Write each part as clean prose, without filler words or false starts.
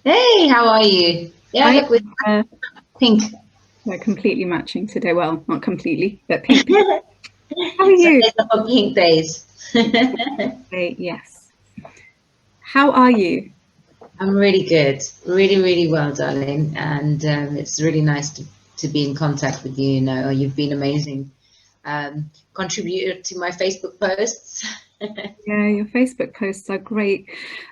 Hey, how are you? Yeah, I look, with uh, pink. we're completely matching today. Well, not completely, but pink. How are So you? it's a pink days. Yes. How are you? I'm really good, really, really well, darling, and it's really nice to be in contact with you. You know, you've been amazing. Contributor to my Facebook posts. Yeah, your Facebook posts are great.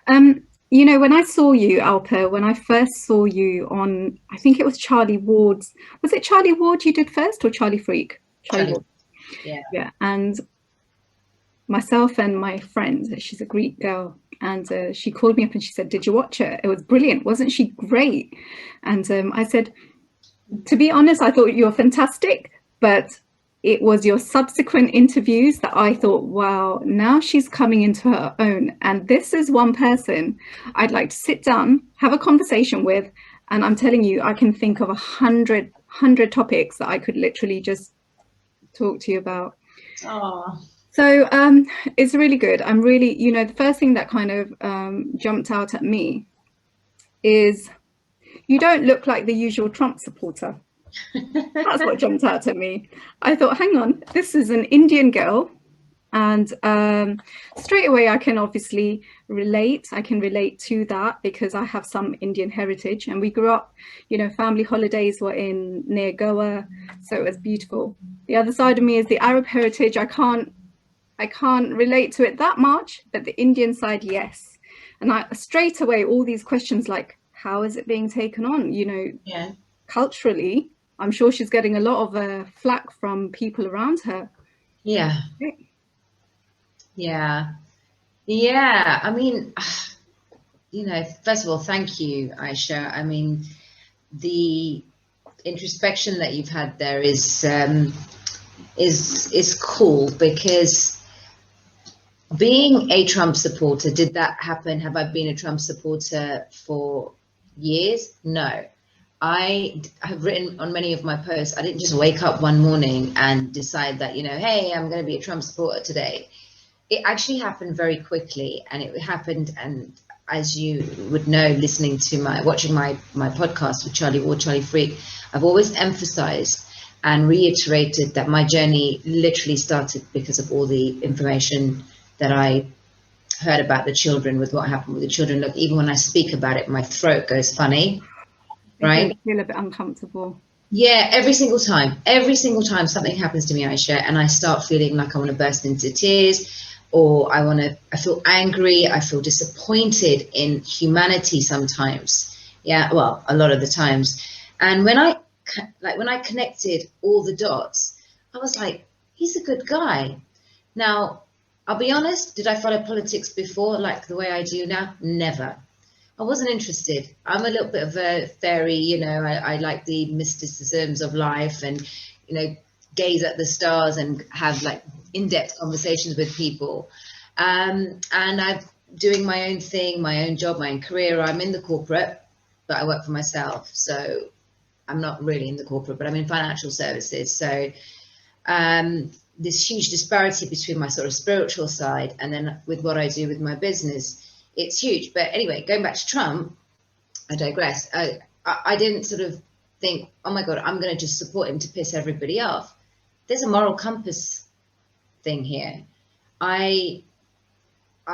When I saw you, Alpa, when I first saw you on, I think it was Charlie Ward's. Was it Charlie Ward you did first or Charlie Freak? Charlie Charlie, Ward. yeah. Yeah, and myself and my friend, she's a Greek girl, and she called me up and she said, "Did you watch it? It was brilliant, wasn't she great?" And I said, to be honest, I thought you were fantastic, but it was your subsequent interviews that I thought, wow, now she's coming into her own. And this is one person I'd like to sit down, have a conversation with. And I'm telling you, I can think of 100 topics that I could literally just talk to you about. Oh, So it's really good. I'm really, the first thing that kind of jumped out at me is you don't look like the usual Trump supporter. That's what jumped out at me. I thought, hang on, this is an Indian girl. And straight away, I can obviously relate. I can relate to that because I have some Indian heritage. And we grew up, family holidays were in near Goa. So it was beautiful. The other side of me is the Arab heritage. I can't relate to it that much, but the Indian side, yes. And I straight away, all these questions like, how is it being taken on? yeah, Culturally, I'm sure she's getting a lot of flack from people around her. yeah, yeah, yeah. I mean, first of all, thank you, Aisha. I mean, the introspection that you've had there is cool because being a Trump supporter, did that happen? Have I been a Trump supporter for years? No. I have written on many of my posts, I didn't just wake up one morning and decide that, hey, I'm going to be a Trump supporter today. It actually happened very quickly, and it happened, and as you would know, watching my podcast with Charlie Ward, Charlie Freak, I've always emphasized and reiterated that my journey literally started because of all the information that I heard about the children, with what happened with the children. Look, even when I speak about it, my throat goes funny, It does right? feel a bit uncomfortable. Yeah, every single time something happens to me, Aisha, and I start feeling like I want to burst into tears, or I feel angry, I feel disappointed in humanity sometimes. Yeah, well, a lot of the times. And when I connected all the dots, I was like, he's a good guy. Now, I'll be honest, did I follow politics before like the way I do now? Never. I wasn't interested. I'm a little bit of a fairy, I like the mysticisms of life and, you know, gaze at the stars and have like in-depth conversations with people. And I'm doing my own thing, my own job, my own career. I'm in the corporate, but I work for myself. So I'm not really in the corporate, but I'm in financial services. So this huge disparity between my sort of spiritual side and then with what I do with my business, it's huge. But anyway, going back to Trump, I digress. I didn't sort of think, oh my God, I'm going to just support him to piss everybody off. There's a moral compass thing here. I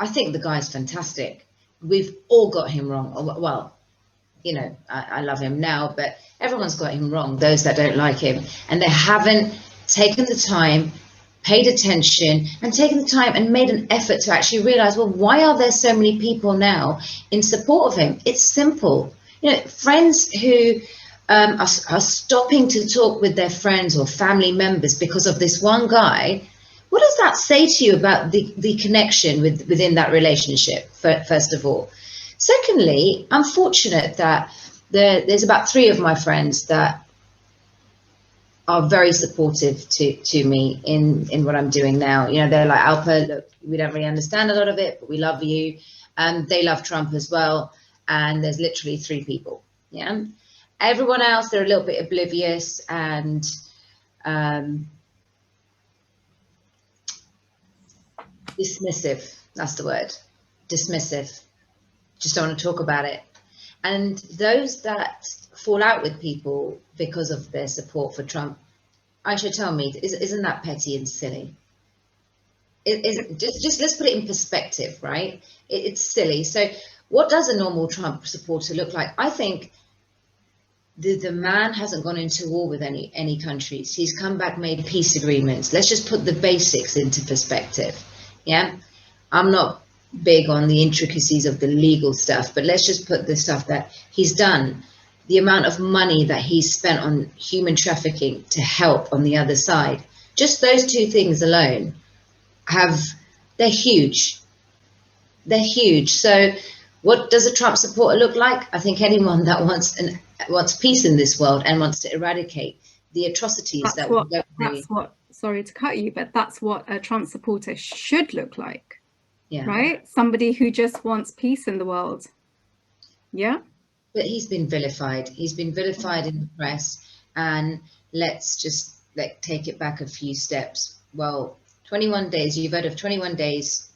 think the guy's fantastic. We've all got him wrong. Well, I love him now, but everyone's got him wrong, those that don't like him. And they haven't taken the time, paid attention, and taken the time and made an effort to actually realize, well, why are there so many people now in support of him? It's simple. Friends who are stopping to talk with their friends or family members because of this one guy. What does that say to you about the connection within that relationship, first of all? Secondly, I'm fortunate that there's about 3 of my friends that are very supportive to me in what I'm doing now. They're like, Alpa, look, we don't really understand a lot of it, but we love you. And they love Trump as well. And there's literally 3 people. Yeah. Everyone else, they're a little bit oblivious and dismissive. That's the word. Dismissive. Just don't want to talk about it. And those that fall out with people because of their support for Trump, Aisha, tell me, isn't that petty and silly? Just let's put it in perspective, right? It's silly. So what does a normal Trump supporter look like? I think the man hasn't gone into war with any countries. He's come back, made peace agreements. Let's just put the basics into perspective. Yeah, I'm not big on the intricacies of the legal stuff, but let's just put the stuff that he's done, the amount of money that he's spent on human trafficking to help on the other side. Just those two things alone they're huge. They're huge. So what does a Trump supporter look like? I think anyone that wants peace in this world and wants to eradicate the atrocities that's what, sorry to cut you, but that's what a Trump supporter should look like. Yeah. Right? Somebody who just wants peace in the world. Yeah. But he's been vilified. He's been vilified in the press. And let's just take it back a few steps. Well, 21 days, you've heard of 21 days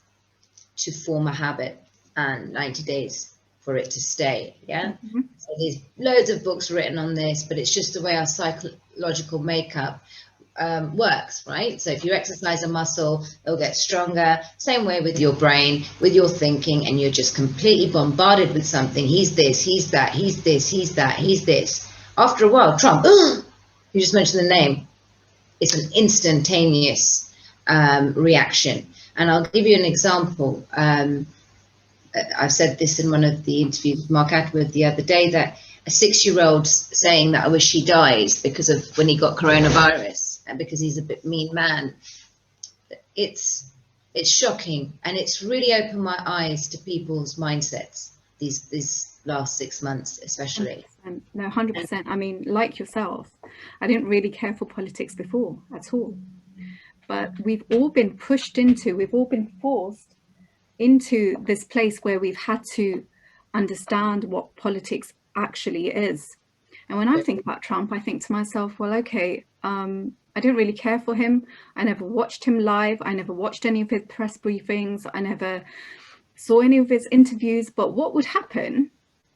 to form a habit and 90 days for it to stay. Yeah. Mm-hmm. So there's loads of books written on this, but it's just the way our psychological makeup works, right? So if you exercise a muscle, it'll get stronger. Same way with your brain, with your thinking, and you're just completely bombarded with something. He's this, he's that, he's this, he's that, he's this. After a while, Trump, you just mentioned the name. It's an instantaneous reaction. And I'll give you an example. I've said this in one of the interviews with Mark Atwood the other day, that a 6-year-old saying that I wish he dies because of when he got coronavirus and because he's a bit mean man. It's shocking, and it's really opened my eyes to people's mindsets these last 6 months, especially. 100%. No, 100%. I mean, like yourself, I didn't really care for politics before at all. But we've all been pushed into, we've all been forced into this place where we've had to understand what politics actually is. And when I think about Trump, I think to myself, well, okay, I didn't really care for him. I never watched him live. I never watched any of his press briefings. I never saw any of his interviews. But what would happen,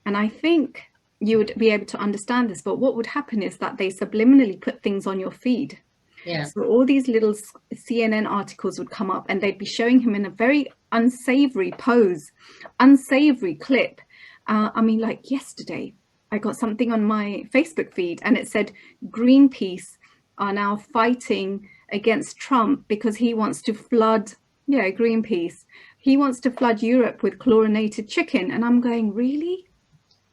and I think you would be able to understand this, but what would happen is that they subliminally put things on your feed. Yeah. So all these little CNN articles would come up and they'd be showing him in a very unsavory pose, unsavory clip. I mean, like yesterday, I got something on my Facebook feed and it said Greenpeace are now fighting against Trump because he wants to flood, Greenpeace. He wants to flood Europe with chlorinated chicken. And I'm going, really?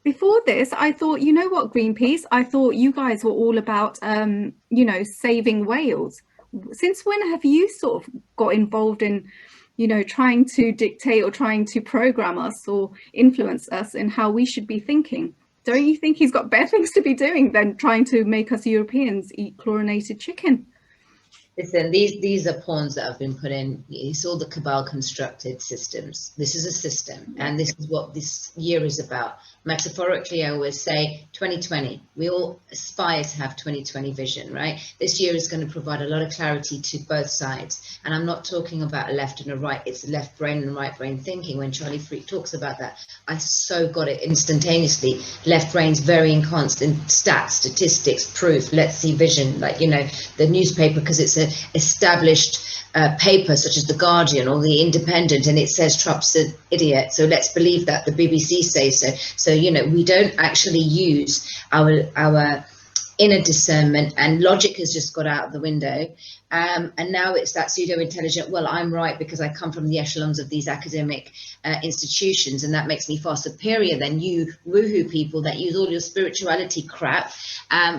Before this, I thought, you know what, Greenpeace, I thought you guys were all about, saving whales. Since when have you sort of got involved in, trying to dictate or trying to program us or influence us in how we should be thinking? Don't you think he's got better things to be doing than trying to make us Europeans eat chlorinated chicken? Listen, these are pawns that have been put in. It's all the cabal constructed systems. This is a system, and this is what this year is about. Metaphorically, I always say 2020. We all aspire to have 2020 vision, right? This year is going to provide a lot of clarity to both sides. And I'm not talking about a left and a right. It's left brain and right brain thinking. When Charlie Freak talks about that, I so got it instantaneously. Left brain's very inconstant, stats, statistics, proof, let's see vision, like, the newspaper, because it's an established paper such as The Guardian or The Independent, and it says Trump's an idiot, so let's believe that. The BBC says so. So, we don't actually use our inner discernment, and logic has just got out of the window. And now it's that pseudo-intelligent, well, I'm right because I come from the echelons of these academic institutions, and that makes me far superior than you woohoo people that use all your spirituality crap.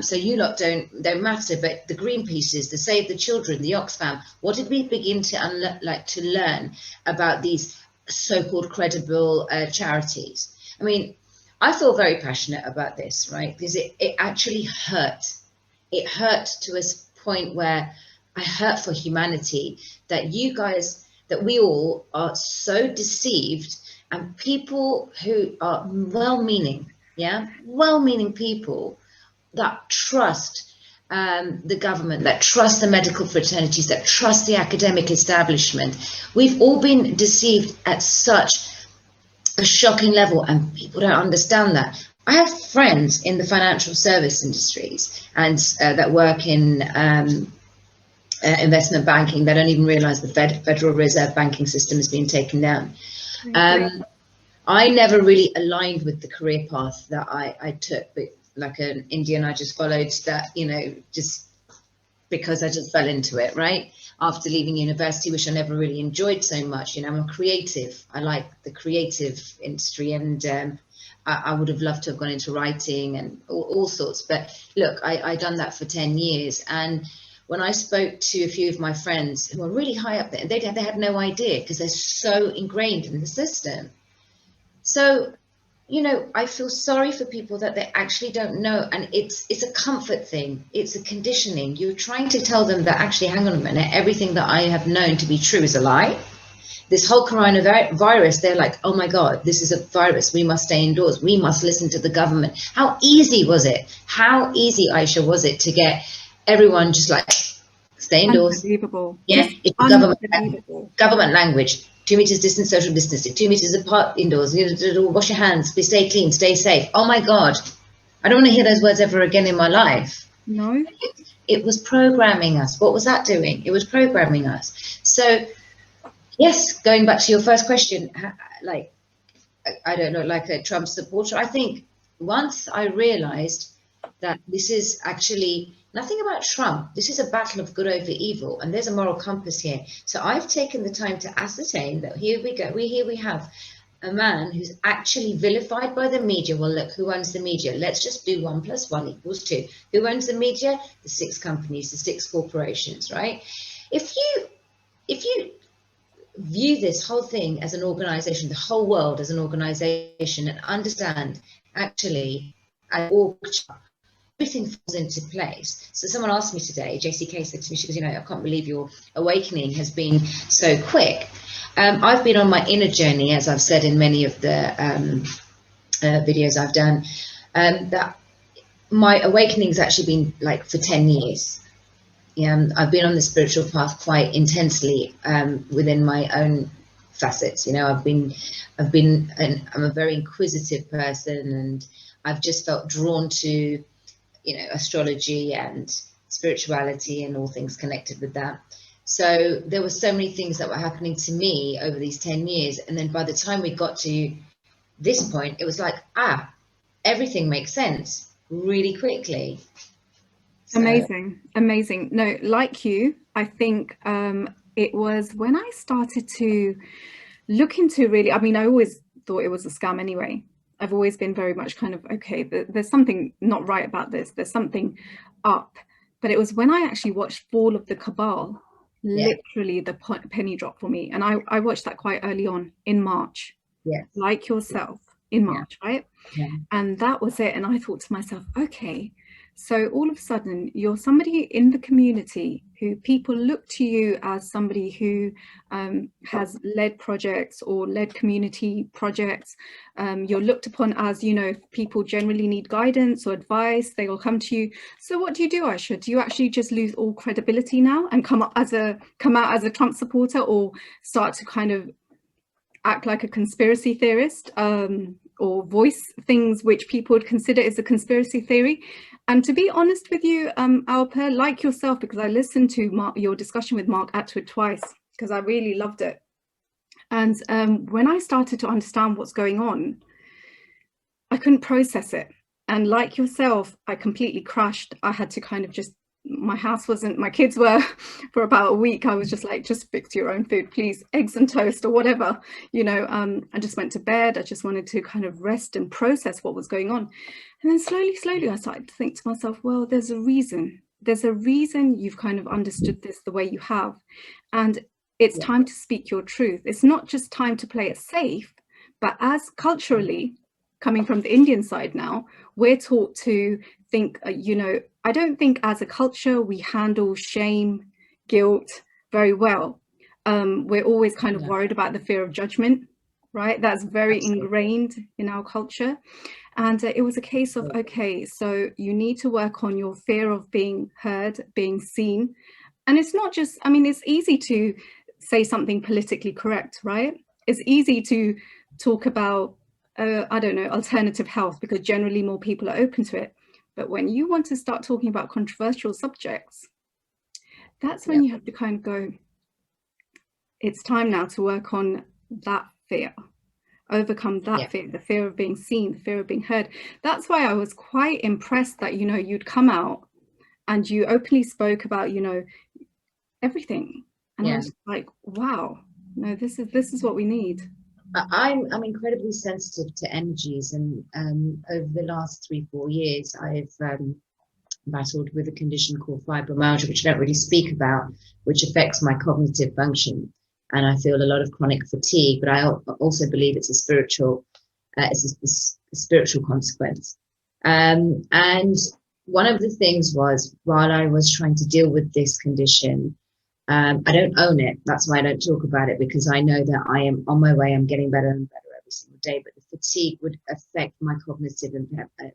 So you lot don't matter. But the Greenpeaces, the Save the Children, the Oxfam, what did we begin to learn about these so-called credible charities? I mean, I feel very passionate about this, right? Because it actually hurt. It hurt to a point where I hurt for humanity, that you guys, that we all are so deceived, and people who are well-meaning, well-meaning people that trust the government, that trust the medical fraternities, that trust the academic establishment. We've all been deceived at such a shocking level, and people don't understand that. I have friends in the financial service industries and that work in investment banking that don't even realize the Federal Reserve banking system is being taken down. I never really aligned with the career path that I took, but like an Indian, I just followed that, you know, just because I just fell into it, right? After leaving university, which I never really enjoyed so much. You know, I'm a creative. I like the creative industry, and I would have loved to have gone into writing and all sorts. But look, I done that for 10 years. And when I spoke to a few of my friends who are really high up there, they had no idea because they're so ingrained in the system. So, you know, I feel sorry for people that they actually don't know, and it's a comfort thing. It's a conditioning. You're trying to tell them that actually, hang on a minute, everything that I have known to be true is a lie. This whole coronavirus, they're like, oh my God, this is a virus. We must stay indoors. We must listen to the government. How easy was it? How easy, Aisha, was it to get everyone just like, stay indoors? Unbelievable. Yeah, it's government language. 2 meters distance, social distancing, 2 meters apart indoors, wash your hands, stay clean, stay safe. Oh my God, I don't want to hear those words ever again in my life. No. It was programming us. What was that doing? It was programming us. So, yes, going back to your first question, like, I don't know, like a Trump supporter, I think once I realized that this is actually nothing about Trump. This is a battle of good over evil, and there's a moral compass here. So I've taken the time to ascertain that here we go. Here we have a man who's actually vilified by the media. Well, look, who owns the media? Let's just do 1 + 1 = 2. Who owns the media? The 6 companies, the 6 corporations, right? If you view this whole thing as an organization, the whole world as an organization, and understand actually everything falls into place. So someone asked me today, JCK said to me, she goes, you know, I can't believe your awakening has been so quick. I've been on my inner journey, as I've said in many of the videos I've done, that my awakening's actually been like for 10 years. I've been on the spiritual path quite intensely within my own facets. You know, I'm a very inquisitive person, and I've just felt drawn to, you know, astrology and spirituality and all things connected with that. So there were so many things that were happening to me over these 10 years. And then by the time we got to this point, it was like, everything makes sense really quickly. So. Amazing. No, like you, I think it was when I started to look into really, I mean, I always thought it was a scam anyway. I've always been very much kind of, okay, there's something not right about this. There's something up. But it was when I actually watched Fall of the Cabal, literally the penny drop for me. And I watched that quite early on in March, like yourself, in March, right? Yeah. And that was it. And I thought to myself, okay, so all of a sudden you're somebody in the community who people look to you as somebody who has led projects or led community projects. You're looked upon as, you know, if people generally need guidance or advice, they will come to you. So what do you do, Aisha? Do you actually just lose all credibility now and come out as a Trump supporter, or start to kind of act like a conspiracy theorist, or voice things which people would consider as a conspiracy theory? And to be honest with you, Alpa, like yourself, because I listened to your discussion with Mark Atwood twice, because I really loved it. And when I started to understand what's going on, I couldn't process it. And like yourself, I completely crashed. I had to kind of just, my kids were for about a week. I was just like, just fix your own food, please, eggs and toast or whatever, you know. I just went to bed. I just wanted to kind of rest and process what was going on. And then slowly, I started to think to myself, well, there's a reason. There's a reason you've kind of understood this the way you have. And it's time to speak your truth. It's not just time to play it safe, but as culturally, coming from the Indian side now, we're taught to think, you know, I don't think as a culture we handle shame, guilt very well. We're always kind of worried about the fear of judgment, right? That's very ingrained in our culture. And it was a case of, okay, so you need to work on your fear of being heard, being seen. And it's not just, I mean, it's easy to say something politically correct, right? It's easy to talk about, I don't know, alternative health, because generally more people are open to it. But when you want to start talking about controversial subjects, that's when you have to kind of go, it's time now to work on that fear, overcome that fear, the fear of being seen, the fear of being heard. That's why I was quite impressed that, you know, you'd come out and you openly spoke about, you know, everything. And I was like, wow, no, this is what we need. I'm incredibly sensitive to energies, and over the last 3-4 years, I've battled with a condition called fibromyalgia, which I don't really speak about, which affects my cognitive function, and I feel a lot of chronic fatigue. But I also believe it's a spiritual consequence. And one of the things was, while I was trying to deal with this condition, I don't own it. That's why I don't talk about it, because I know that I am on my way. I'm getting better and better every single day. But the fatigue would affect my cognitive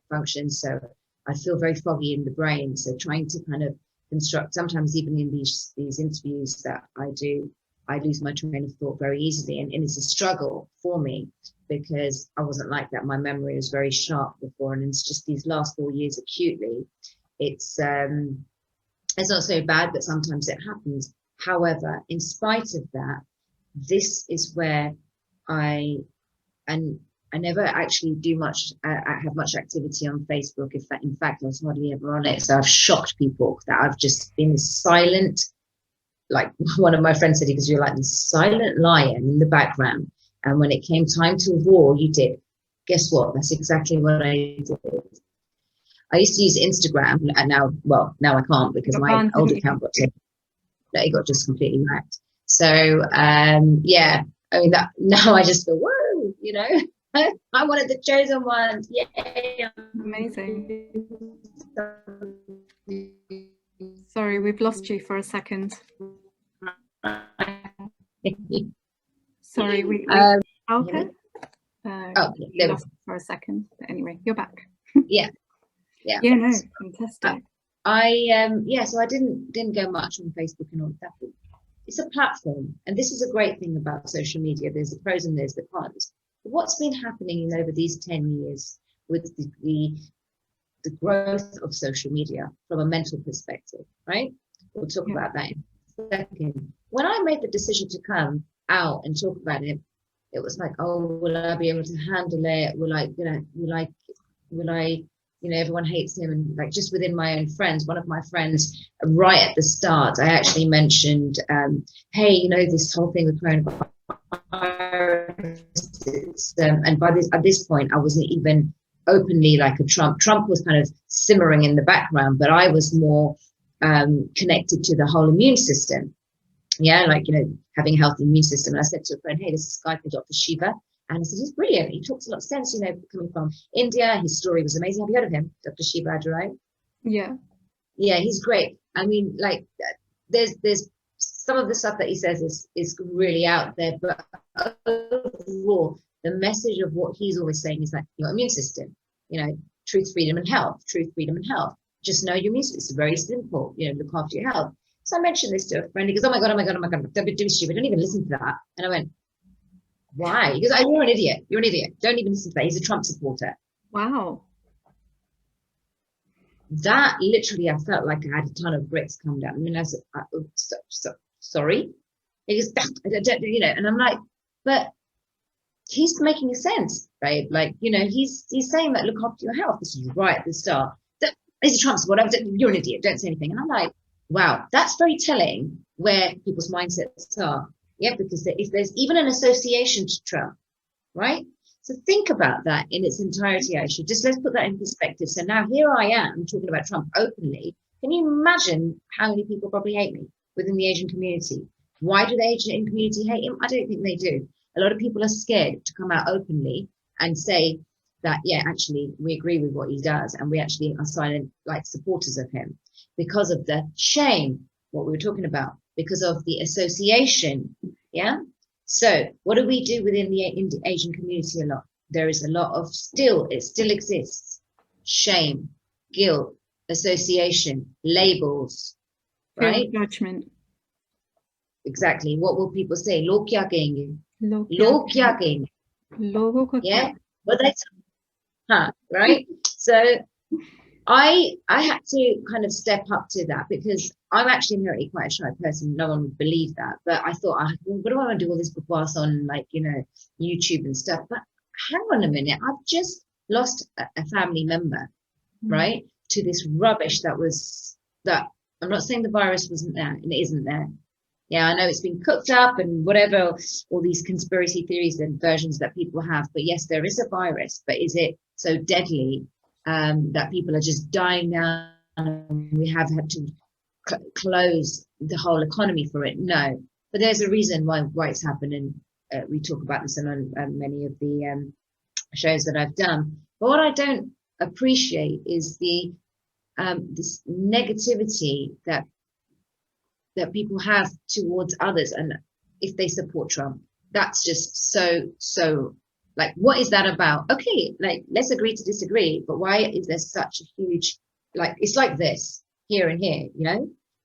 function. So I feel very foggy in the brain. So trying to kind of construct, sometimes even in these interviews that I do, I lose my train of thought very easily. And it's a struggle for me, because I wasn't like that. My memory was very sharp before. And it's just these last 4 years acutely. It's not so bad, but sometimes it happens. However, in spite of that, this is where I never actually do much, have much activity on Facebook. In fact, I was hardly ever on it. So I've shocked people that I've just been silent. Like one of my friends said, because you're like the silent lion in the background. And when it came time to war, you did. Guess what? That's exactly what I did. I used to use Instagram, and now I can't, because my old account got taken. It got just completely wrecked. So yeah, I mean, that now I just feel, whoa, you know, I'm one of the chosen ones. Yay. Amazing. Sorry, we've lost you for a second. Sorry, we okay. You lost for a second, but anyway, you're back. Yeah, no, fantastic. So I didn't go much on Facebook and all that. It's a platform, and this is a great thing about social media. There's the pros and there's the cons. But what's been happening over these 10 years with the growth of social media from a mental perspective, right? We'll talk about that in a second. When I made the decision to come out and talk about it, it was like, oh, will I be able to handle it? Will I, everyone hates him. And like, just within my own friends, one of my friends, right at the start, I actually mentioned, hey, you know, this whole thing with coronavirus. And at this point, I wasn't even openly like a Trump. Trump was kind of simmering in the background, but I was more connected to the whole immune system. Yeah, like, you know, having a healthy immune system. And I said to a friend, hey, this is a guy called Dr. Shiva. And I said, he's brilliant. He talks a lot of sense, you know, coming from India. His story was amazing. Have you heard of him, Dr. Shiva Adurai? Yeah. Yeah, he's great. I mean, like, there's some of the stuff that he says is really out there, but overall, the message of what he's always saying is that your immune system, you know, truth, freedom, and health. Truth, freedom, and health. Just know your immune system. It's very simple. You know, look after your health. So I mentioned this to a friend. He goes, oh my God. Don't be stupid. Don't even listen to that. And I went, why? He goes, oh, you're an idiot. You're an idiot. Don't even listen to that. He's a Trump supporter. Wow. That literally, I felt like I had a ton of bricks come down. I mean, I said, sorry. He goes, you know, and I'm like, but he's making sense, right? Like, you know, he's saying that look after your health. This is right at the start. He's a Trump supporter. You're an idiot. Don't say anything. And I'm like, wow, that's very telling where people's mindsets are. Yeah, because if there's even an association to Trump, right? So think about that in its entirety, Aisha. Just let's put that in perspective. So now here I am talking about Trump openly. Can you imagine how many people probably hate me within the Asian community? Why do the Asian community hate him? I don't think they do. A lot of people are scared to come out openly and say that, yeah, actually, we agree with what he does, and we actually are silent, like, supporters of him, because of the shame, what we were talking about, because of the association. Yeah. So what do we do within the Asian community a lot? There is a lot of it still exists. Shame, guilt, association, labels, right? Judgment. Exactly. What will people say? Log kya kahenge? Log kya kahenge? लोगों को क्या? Yeah, but that's right. So I had to kind of step up to that because I'm actually inherently quite a shy person. No one would believe that, but I thought, what do I want to do all this whilst on like YouTube and stuff? But hang on a minute, I've just lost a family member, right, to this rubbish that. I'm not saying the virus wasn't there, and it isn't there. Yeah, I know it's been cooked up and whatever, all these conspiracy theories and versions that people have. But yes, there is a virus, but is it so deadly that people are just dying now? And we have had to close the whole economy for it? No, but there's a reason why it's happened, and we talk about this on many of the shows that I've done. But what I don't appreciate is the this negativity that people have towards others, and if they support Trump, that's just so like, what is that about? Okay, like, let's agree to disagree, but why is there such a huge, like, it's like this here and here,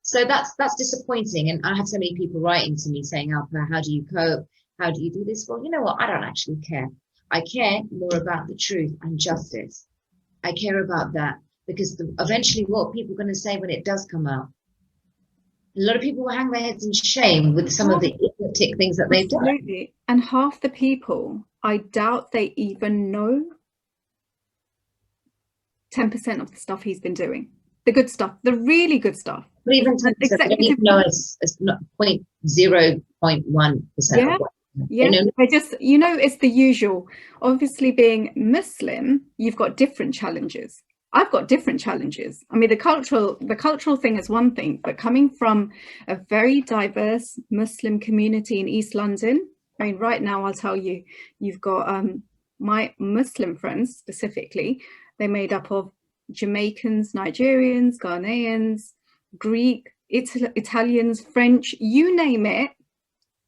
so that's disappointing. And I have so many people writing to me saying, Alpa, how do you cope, how do you do this? Well, you know what, I don't actually care. I care more about the truth and justice. I care about that because eventually what people are going to say when it does come out, a lot of people will hang their heads in shame with some of the idiotic things that they've done. Absolutely. And half the people, I doubt they even know 10% of the stuff he's been doing. The good stuff, the really good stuff. But even 10%, they don't even know it's not 0.1%. Yeah. Yeah, they just, it's the usual. Obviously, being Muslim, you've got different challenges. I've got different challenges. I mean, the cultural thing is one thing, but coming from a very diverse Muslim community in East London, I mean, right now, I'll tell you, you've got my Muslim friends specifically, they're made up of Jamaicans, Nigerians, Ghanaians, Greek, Italians, French, you name it.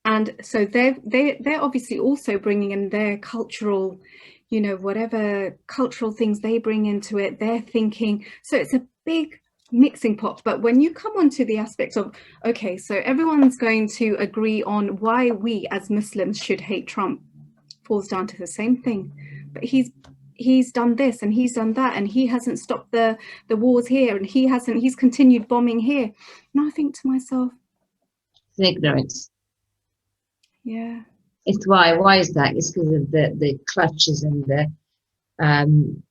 And so they're obviously also bringing in their cultural, whatever cultural things they bring into it, they're thinking. So it's a big mixing pot. But when you come onto the aspect of, okay, so everyone's going to agree on why we as Muslims should hate Trump, falls down to the same thing. But he's done this and he's done that, and he hasn't stopped the wars here, and he's continued bombing here. And I think to myself, ignorance. Yeah. It's why is that? It's because of the clutches and the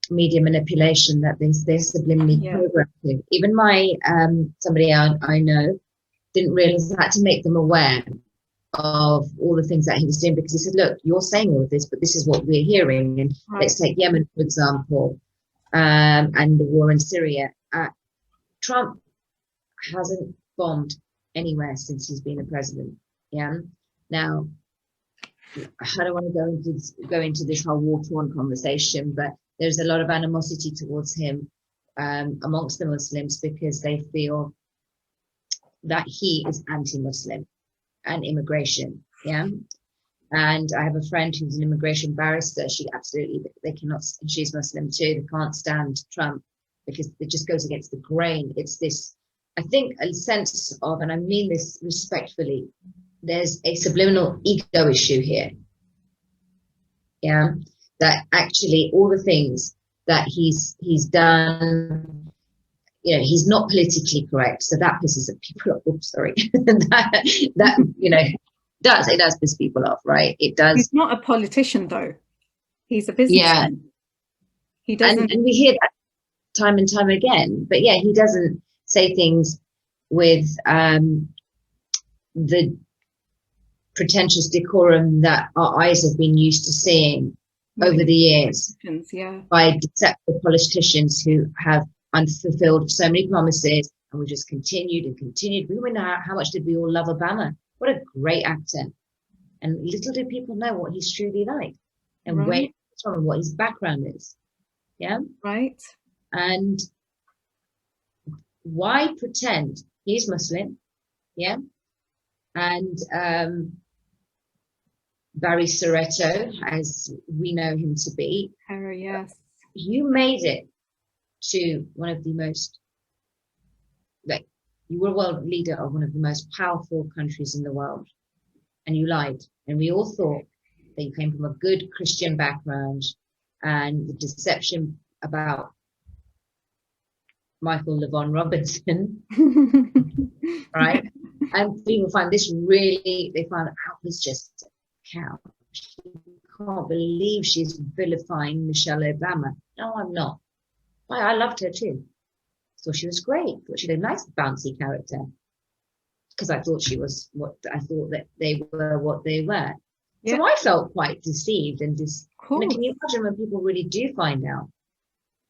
media manipulation that they're subliminally programmed to. Even my somebody I know didn't realize I had to make them aware of all the things that he was doing, because he said, look, you're saying all of this, but this is what we're hearing. And let's take Yemen, for example, and the war in Syria. Trump hasn't bombed anywhere since he's been a president. Yeah. Now, I don't want to go into this whole war-torn conversation, but there's a lot of animosity towards him amongst the Muslims, because they feel that he is anti-Muslim and immigration. Yeah. And I have a friend who's an immigration barrister. They cannot, and she's Muslim too, they can't stand Trump because it just goes against the grain. It's this, I think, a sense of, and I mean this respectfully, there's a subliminal ego issue here. Yeah, that actually all the things that he's done, he's not politically correct, so that pisses people off. Oops, sorry, that does piss people off, right? It does. He's not a politician though; he's a businessman. Yeah, he doesn't, and we hear that time and time again. But yeah, he doesn't say things with the pretentious decorum that our eyes have been used to seeing over the years by deceptive politicians who have unfulfilled so many promises, and we just continued and continued. We know how much did we all love Obama? What a great actor. And little do people know what he's truly like, and where he's from, and what his background is. Yeah. Right. And why pretend he's Muslim? Yeah. And Barry Soretto, as we know him to be. Yes. You made it to one of the most, you were a world leader of one of the most powerful countries in the world, and you lied. And we all thought that you came from a good Christian background, and the deception about Michael Levon Robinson, right? And people find this really, they find Alpa's just a cow. She can't believe she's vilifying Michelle Obama. No, I'm not. I loved her too. Thought she was great. Thought she had a nice bouncy character. Because I thought she was I thought that they were what they were. Yeah. So I felt quite deceived and can you imagine when people really do find out?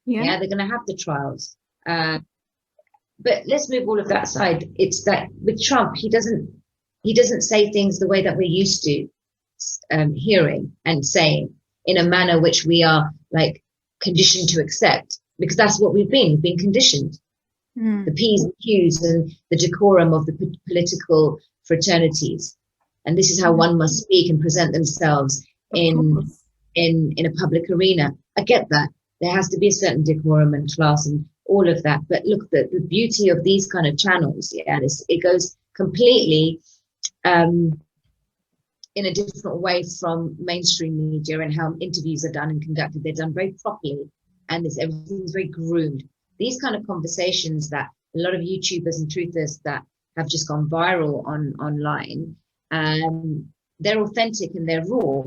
Yeah, they're going to have the trials. But let's move all of that aside. It's that with Trump, he doesn't say things the way that we're used to hearing and saying, in a manner which we are like conditioned to accept, because that's what we've been conditioned. The P's and Q's and the decorum of the political fraternities. And this is how one must speak and present themselves in a public arena. I get that. There has to be a certain decorum and class and all of that. But look, the beauty of these kind of channels, it goes completely in a different way from mainstream media and how interviews are done and conducted. They're done very properly, and everything's very groomed. These kind of conversations that a lot of YouTubers and truthers that have just gone viral online, they're authentic and they're raw,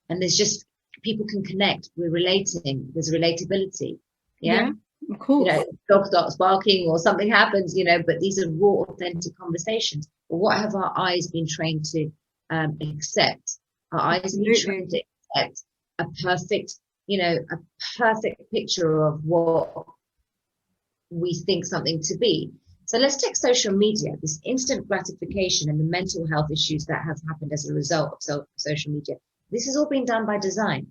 and there's just people can connect. We're relating. There's relatability. Yeah, of course. Dog starts barking or something happens. But these are raw, authentic conversations. But what have our eyes been trained to accept? Our eyes have been trained to accept a perfect picture of what we think something to be. So let's take social media, this instant gratification and the mental health issues that have happened as a result of social media. This has all been done by design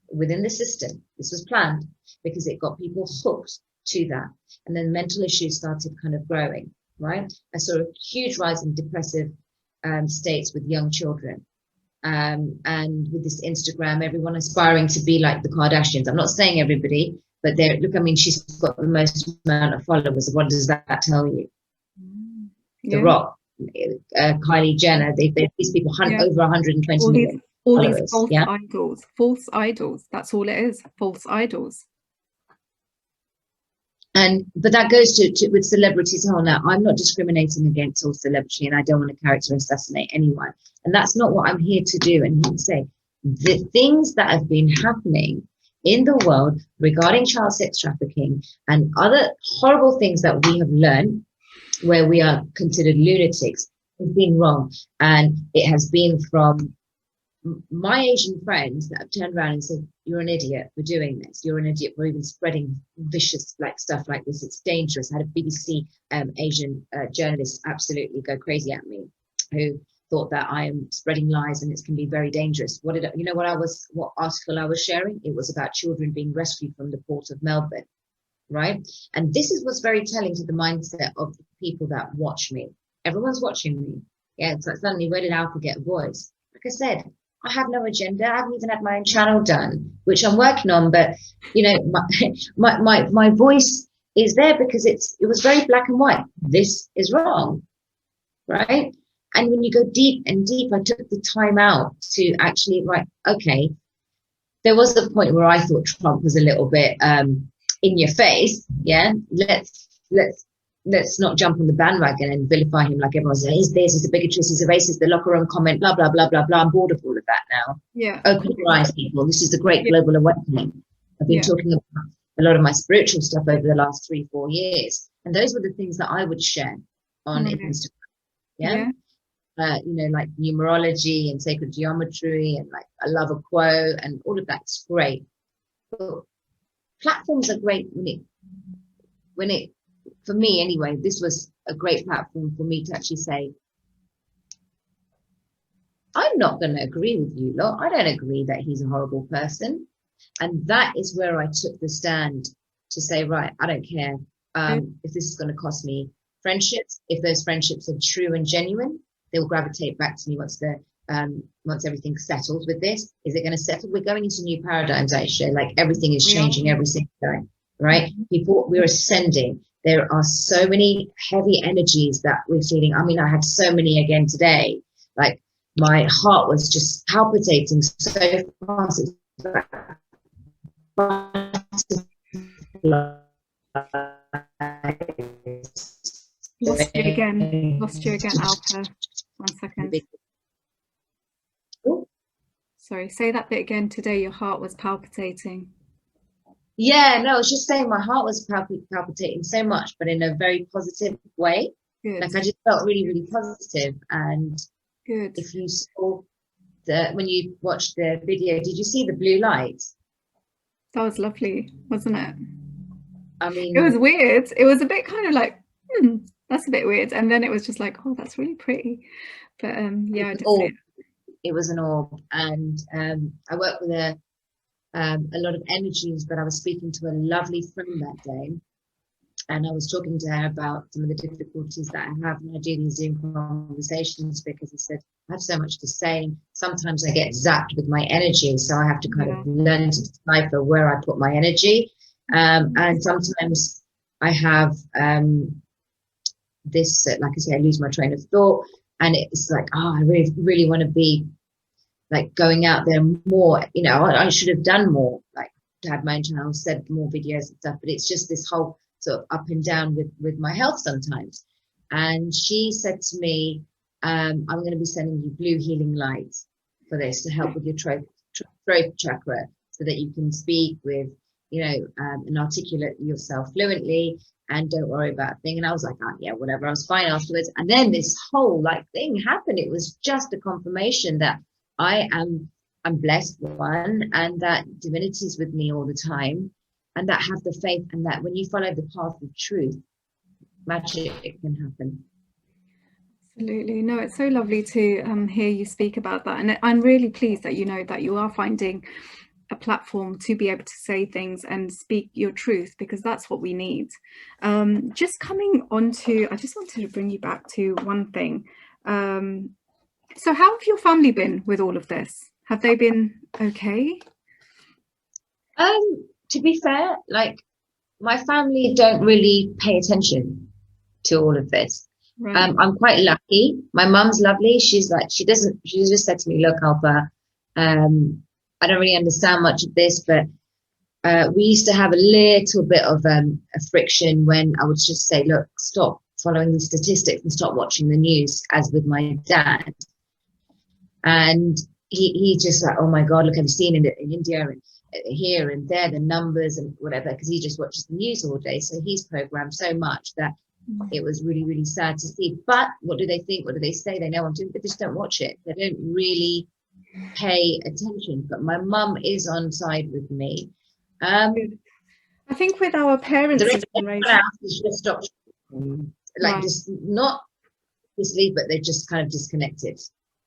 within the system. This was planned because it got people hooked to that. And then mental issues started kind of growing, right? I saw a huge rise in depressive states with young children. And with this Instagram, everyone aspiring to be like the Kardashians. I'm not saying everybody, but she's got the most amount of followers. What does that tell you? The Rock, Kylie Jenner, these people over 120 million. All these false idols. That's all it is, false idols. But that goes to with celebrities as well. Now, I'm not discriminating against all celebrity, and I don't want to character assassinate anyone. And that's not what I'm here to do. And here to say the things that have been happening in the world regarding child sex trafficking and other horrible things that we have learned, where we are considered lunatics, has been wrong. And it has been from my Asian friends that have turned around and said, you're an idiot for doing this. You're an idiot for even spreading vicious stuff like this. It's dangerous. I had a BBC Asian journalist absolutely go crazy at me, who thought that I am spreading lies and it can be very dangerous. What article I was sharing? It was about children being rescued from the port of Melbourne, right? And this is what's very telling to the mindset of the people that watch me. Everyone's watching me. Yeah, it's like suddenly, where did Alpa get a voice? Like I said, I have no agenda. I haven't even had my own channel done, which I'm working on. But my voice is there because it was very black and white. This is wrong, right? And when you go deep and deep, I took the time out to actually write. Okay, there was a point where I thought Trump was a little bit in your face. Yeah, let's not jump on the bandwagon and vilify him like everyone says. He's this, he's a bigotrist, he's a racist, the locker room comment, blah, blah, blah, blah, blah. I'm bored of all of that now. Yeah. Open your eyes, people. This is the great global awakening. I've been talking about a lot of my spiritual stuff over the last 3-4 years. And those were the things that I would share on Instagram. Yeah. Like numerology and sacred geometry and like I love a quote and all of that's great. But platforms are great when it for me anyway, this was a great platform for me to actually say, I'm not going to agree with you lot. I don't agree that he's a horrible person. And that is where I took the stand to say, right, I don't care if this is going to cost me friendships. If those friendships are true and genuine, they will gravitate back to me once everything's settled with this. Is it going to settle? We're going into new paradigms, Aisha. Like everything is changing every single day, right? People, we're ascending. There are so many heavy energies that we're feeling. I mean, I had so many again today, like my heart was just palpitating so fast. It's Lost you again. Lost you again, Alpa. 1 second. Sorry, say that bit again. Today your heart was palpitating. Yeah, no, I was just saying my heart was palpitating so much, but in a very positive way. Good. Like I just felt really, really positive. And good. If you saw when you watched the video, did you see the blue light? That was lovely, wasn't it? I mean, it was weird. It was a bit kind of like, that's a bit weird. And then it was just like, oh, that's really pretty. But yeah, I did see it. It was an orb. And I work with a lot of energies, but I was speaking to a lovely friend that day. And I was talking to her about some of the difficulties that I have when I do these Zoom conversations, because I said, I have so much to say. Sometimes I get zapped with my energy. So I have to kind of learn to decipher where I put my energy. And sometimes I have this, like I say, I lose my train of thought. And it's like, oh, I really, really want to be like going out there more. You know, I should have done more, like had my own channel, said more videos and stuff. But it's just this whole sort of up and down with my health sometimes. And she said to me, I'm going to be sending you blue healing lights for this to help with your throat chakra, so that you can speak with, you know, and articulate yourself fluently and don't worry about a thing. And I was like, oh, yeah, whatever. I was fine afterwards. And then this whole like thing happened. It was just a confirmation that I'm blessed, one, and that divinity's with me all the time, and that have the faith, and that when you follow the path of truth, magic can happen. Absolutely. No, it's so lovely to hear you speak about that. And I'm really pleased that you know that you are finding a platform to be able to say things and speak your truth, because that's what we need. Just coming on to, I just wanted to bring you back to one thing. So how have your family been with all of this? Have they been okay? To be fair, like my family don't really pay attention to all of this. Right. I'm quite lucky. My mum's lovely. She's like, she just said to me, look, Alpa, I don't really understand much of this, but we used to have a little bit of a friction when I would just say, look, stop following the statistics and stop watching the news, as with my dad. And he just like, oh my God, look, I've seen in India and here and there, the numbers and whatever, because he just watches the news all day. So he's programmed so much that it was really, really sad to see. But what do they think? What do they say? They know I'm doing, but they just don't watch it. They don't really pay attention. But my mum is on side with me. I think with our parents' generation, just stopped, like just not sleep, but they're just kind of disconnected.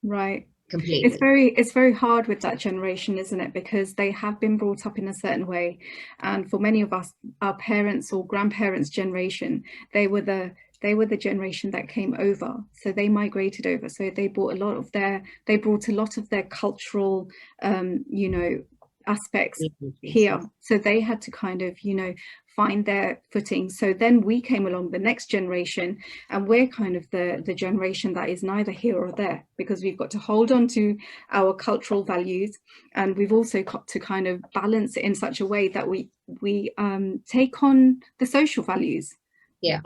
Right. Completely. It's very hard with that generation, isn't it? Because they have been brought up in a certain way, and for many of us, our parents or grandparents' generation, they were the generation that came over, so they migrated over, so they brought a lot of their cultural you know, aspects here, so they had to kind of, you know, find their footing. So then we came along, the next generation, and we're kind of the generation that is neither here or there, because we've got to hold on to our cultural values, and we've also got to kind of balance it in such a way that we take on the social values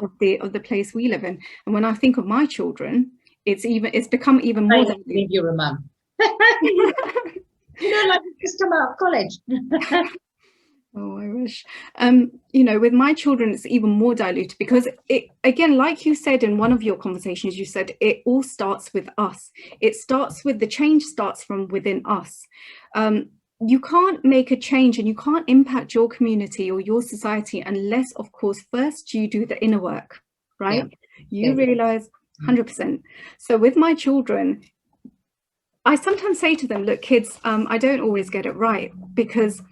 of the place we live in. And when I think of my children, it's become even more than you're a mum. You know, like just come out of college. Oh, I wish. You know, with my children, it's even more diluted, because it, again, like you said in one of your conversations, you said it all starts with us. It starts with, the change starts from within us. You can't make a change and you can't impact your community or your society unless, of course, first you do the inner work, right? You realize 100%. So with my children, I sometimes say to them, look, kids, I don't always get it right, because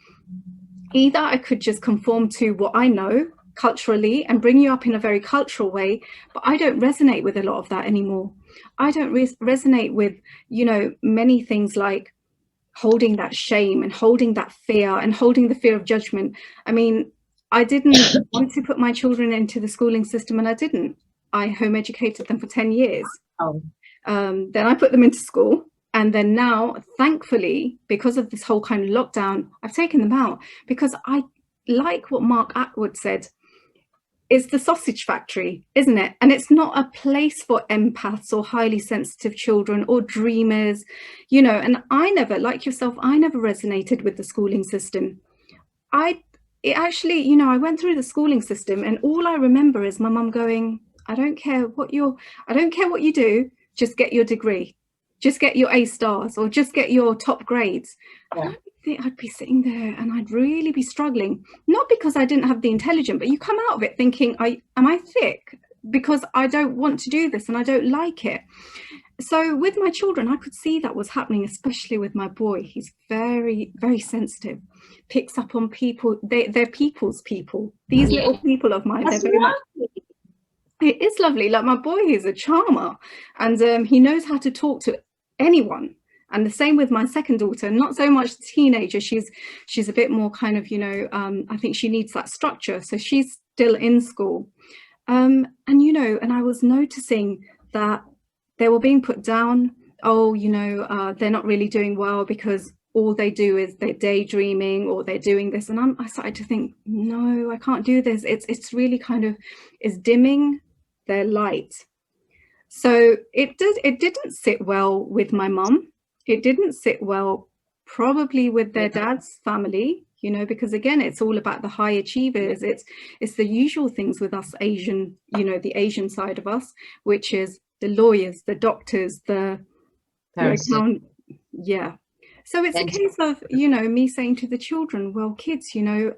either I could just conform to what I know culturally and bring you up in a very cultural way, but I don't resonate with a lot of that anymore. I don't resonate with, you know, many things like holding that shame and holding that fear and holding the fear of judgment. I mean, I didn't want to put my children into the schooling system, and I didn't. I home educated them for 10 years. Then I put them into school. And then now, thankfully, because of this whole kind of lockdown, I've taken them out, because I like what Mark Atwood said. It's the sausage factory, isn't it? And it's not a place for empaths or highly sensitive children or dreamers, you know. And I never, like yourself, I never resonated with the schooling system. It actually, you know, I went through the schooling system, and all I remember is my mum going, I don't care what you do, just get your degree, just get your A stars, or just get your top grades. Yeah. And I'd be sitting there and I'd really be struggling, not because I didn't have the intelligence, but you come out of it thinking, am I thick? Because I don't want to do this and I don't like it. So with my children, I could see that was happening, especially with my boy. He's very, very sensitive, picks up on people. They're people's people. These little people of mine, That's they're very lovely. much. It is lovely. Like my boy, he's a charmer, and he knows how to talk to anyone. And the same with my second daughter, not so much teenager. She's a bit more kind of, you know, I think she needs that structure. So she's still in school. And, you know, and I was noticing that they were being put down. Oh, you know, they're not really doing well because all they do is they're daydreaming or they're doing this. And I started to think, no, I can't do this. It's really kind of, it's dimming their light. So it didn't sit well with my mum. It didn't sit well probably with their dad's family, you know, because again, it's all about the high achievers. It's the usual things with us Asian, you know, the Asian side of us, which is the lawyers, the doctors, the account. Yeah. So it's a case of, you know, me saying to the children, well, kids, you know,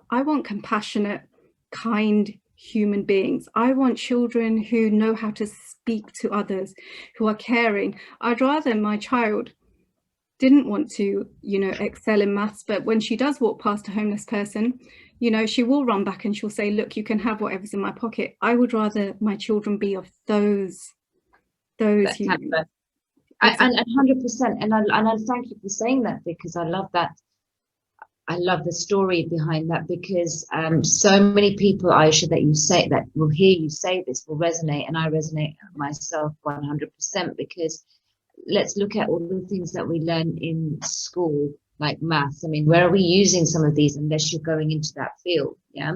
I want compassionate, kind human beings. I want children who know how to speak to others, who are caring. I'd rather my child didn't want to, you know, excel in maths, but when she does walk past a homeless person, you know, she will run back and she'll say, look, you can have whatever's in my pocket. I would rather my children be of those humans. And 100%. And I thank you for saying that, because I love that. I love the story behind that, because so many people, Aisha, that you say, that will hear you say this, will resonate, and I resonate myself 100%, because let's look at all the things that we learn in school, like maths. I mean, where are we using some of these unless you're going into that field? Yeah,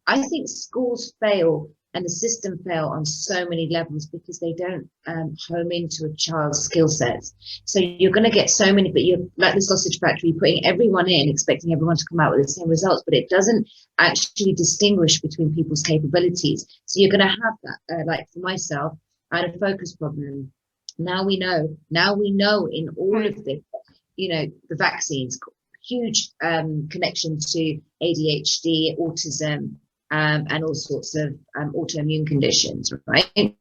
I think schools fail and the system fail on so many levels because they don't home into a child's skill sets. So you're going to get so many, but you're like the sausage factory, you're putting everyone in, expecting everyone to come out with the same results, but it doesn't actually distinguish between people's capabilities. So you're going to have that, like for myself, I had a focus problem. Now we know in all of this, you know, the vaccines, huge connection to ADHD, autism, and all sorts of autoimmune conditions, right?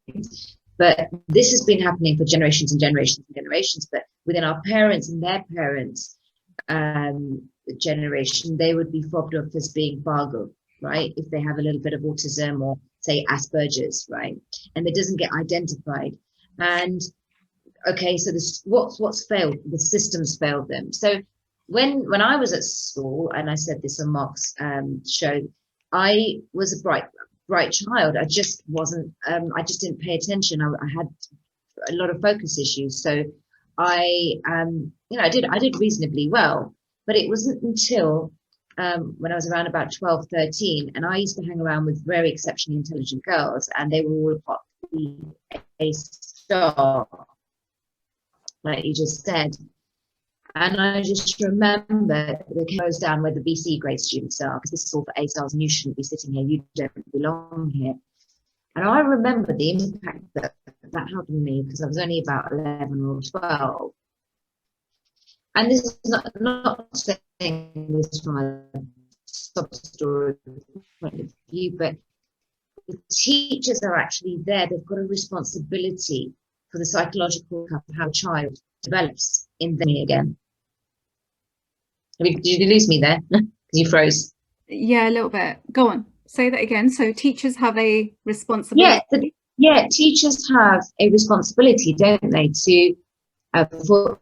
But this has been happening for generations and generations and generations. But within our parents and their parents' generation, they would be fobbed off as being Fargo, right? If they have a little bit of autism or say Asperger's, right? And it doesn't get identified. And okay, so this what's failed? The system's failed them. So when I was at school, and I said this on Mark's show, I was a bright child. I just wasn't. I just didn't pay attention. I had a lot of focus issues. So I did reasonably well. But it wasn't until when I was around about 12, 13, and I used to hang around with very exceptionally intelligent girls, and they were all a star, like you just said. And I just remember the goes down where the BC grade students are, because this is all for A stars and you shouldn't be sitting here, you don't belong here. And I remember the impact that had on me, because I was only about 11 or 12. And this is not saying this from a sub story point of view, but the teachers are actually there. They've got a responsibility for the psychological of how a child develops in them again. Did you lose me there? Because you froze. Yeah, a little bit. Go on. Say that again. So teachers have a responsibility. Yeah, teachers have a responsibility, don't they, to for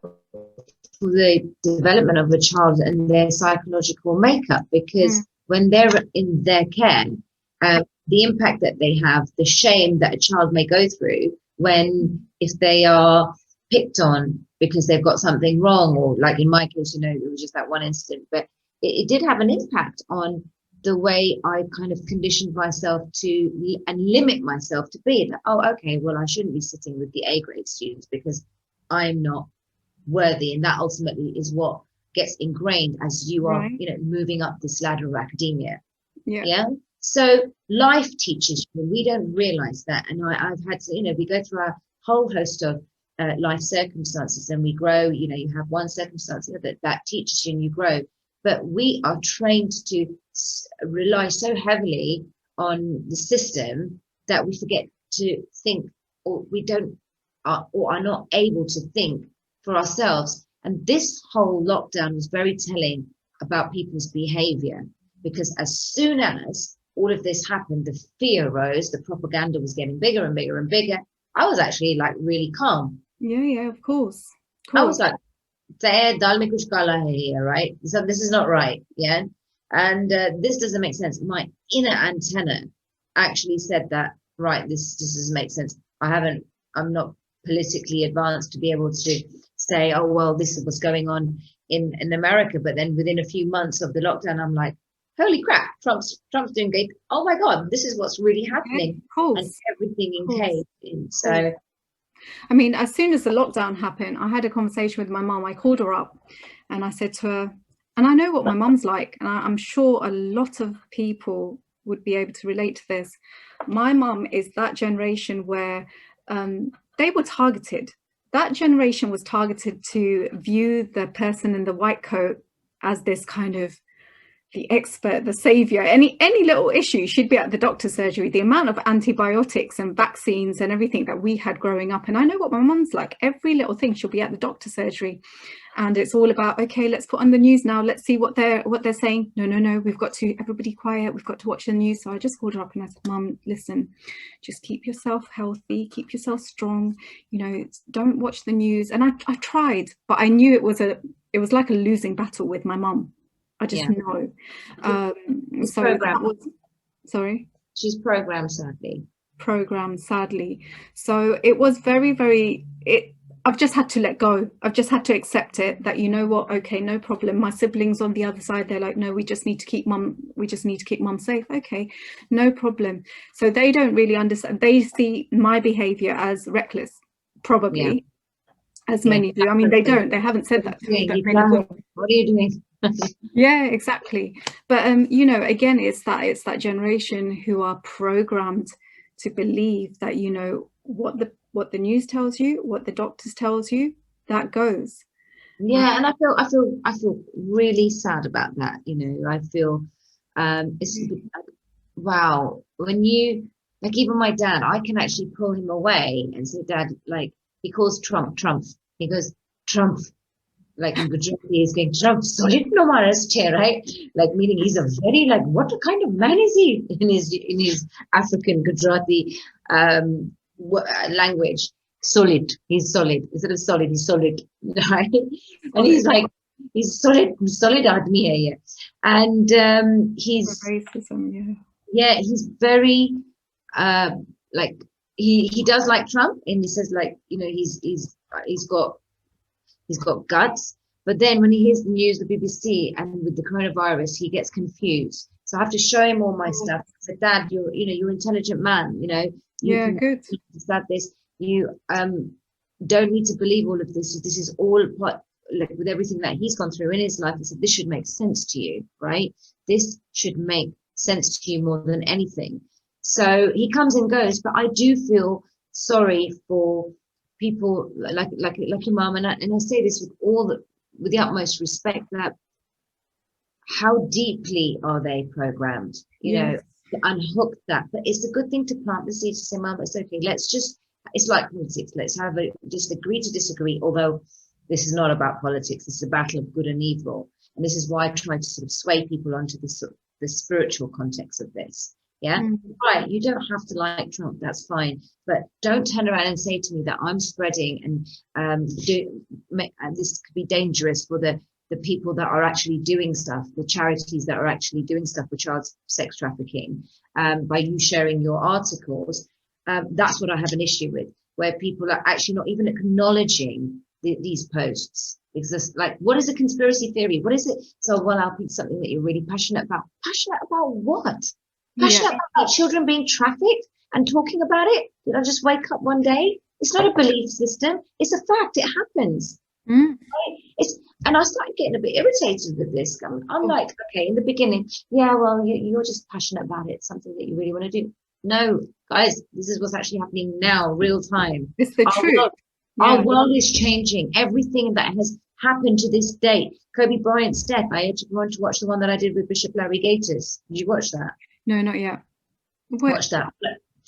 the development of a child and their psychological makeup, because when they're in their care, the impact that they have, the shame that a child may go through if they are picked on because they've got something wrong, or like in my case, it was just that one incident, but it did have an impact on the way I kind of conditioned myself to and limit myself to be that, oh, okay, well, I shouldn't be sitting with the A grade students because I'm not worthy. And that ultimately is what gets ingrained as you are, moving up this ladder of academia. Yeah. So life teaches you, we don't realize that. And I've had to, we go through a whole host of life circumstances and we grow, you have one circumstance that teaches you and you grow. But we are trained to rely so heavily on the system that we forget to think, or we don't, or are not able to think for ourselves. And this whole lockdown was very telling about people's behavior, because as soon as all of this happened, the fear rose, the propaganda was getting bigger and bigger and bigger. I was actually like really calm. Yeah, of course. I was like, dal mein kuch kala hai here, right? So this is not right, yeah? And this doesn't make sense. My inner antenna actually said that, right, this doesn't make sense. I'm not politically advanced to be able to say, oh, well, this is what's going on in America. But then within a few months of the lockdown, I'm like, holy crap, Trump's doing great. Oh my God, this is what's really happening. And everything encased in. So I mean, as soon as the lockdown happened, I had a conversation with my mum. I called her up and I said to her, and I know what my mum's like, and I'm sure a lot of people would be able to relate to this. My mum is that generation where they were targeted. That generation was targeted to view the person in the white coat as this kind of the expert, the savior. Any little issue, she'd be at the doctor's surgery. The amount of antibiotics and vaccines and everything that we had growing up, and I know what my mum's like. Every little thing, she'll be at the doctor's surgery, and it's all about, okay, let's put on the news now. Let's see what they're saying. No, we've got to, everybody quiet. We've got to watch the news. So I just called her up and I said, Mum, listen, just keep yourself healthy, keep yourself strong. Don't watch the news. And I tried, but I knew it was like a losing battle with my mum. I just know. So that was, sorry? She's programmed, sadly. So it was very, very, I've just had to let go. I've just had to accept it that, you know what, okay, no problem. My siblings on the other side, they're like, no, we just need to keep mum safe. Okay, no problem. So they don't really understand. They see my behavior as reckless, probably, as many do. I mean, they haven't said that to me. What are you doing? Yeah, exactly. But again, it's that generation who are programmed to believe that what the news tells you, what the doctors tells you, that goes. Yeah, and I feel really sad about that. I feel it's like, wow, when you, like, even my dad, I can actually pull him away and say, Dad, like, he calls Trump. He goes, Trump. Like in Gujarati, he's going, Trump, solid no chair, right? Like, meaning he's a very, like, what kind of man is he in his African Gujarati language? Solid. He's solid. Instead of solid, he's solid, right? And he's like, he's solid admi hai ye. And he's racism, he's very like he does like Trump, and he says, like, he's got guts, but then when he hears the news, the BBC, and with the coronavirus, he gets confused. So I have to show him all my stuff. I said, Dad, you're an intelligent man, you can good. understand this. You don't need to believe all of this. This is all what, like, with everything that he's gone through in his life. I said, this should make sense to you, right? This should make sense to you more than anything. So he comes and goes, but I do feel sorry for people like your mom, and I say this with the utmost respect, that how deeply are they programmed, to unhook that. But it's a good thing to plant the seed, to say, Mom, it's okay, it's like politics, let's just agree to disagree, although this is not about politics, this is a battle of good and evil. And this is why I try to sort of sway people onto the spiritual context of this. Right, you don't have to like Trump, that's fine, but don't turn around and say to me that I'm spreading and this could be dangerous for the people that are actually doing stuff, the charities that are actually doing stuff with child sex trafficking, by you sharing your articles. That's what I have an issue with, where people are actually not even acknowledging these posts. Because it's like, what is a conspiracy theory? What is it? So, well, I'll pick something that you're really passionate about. Passionate about what? Passionate about children being trafficked and talking about it? Did I just wake up one day? It's not a belief system. It's a fact. It happens. Right? And I started getting a bit irritated with this. I'm like, okay, in the beginning, yeah, well, you're just passionate about it. It's something that you really want to do. No, guys, this is what's actually happening now, real time. It's the truth. Our world is changing. Everything that has happened to this date. Kobe Bryant's death. I had to watch the one that I did with Bishop Larry Gators. Did you watch that? No, not yet. Watch that.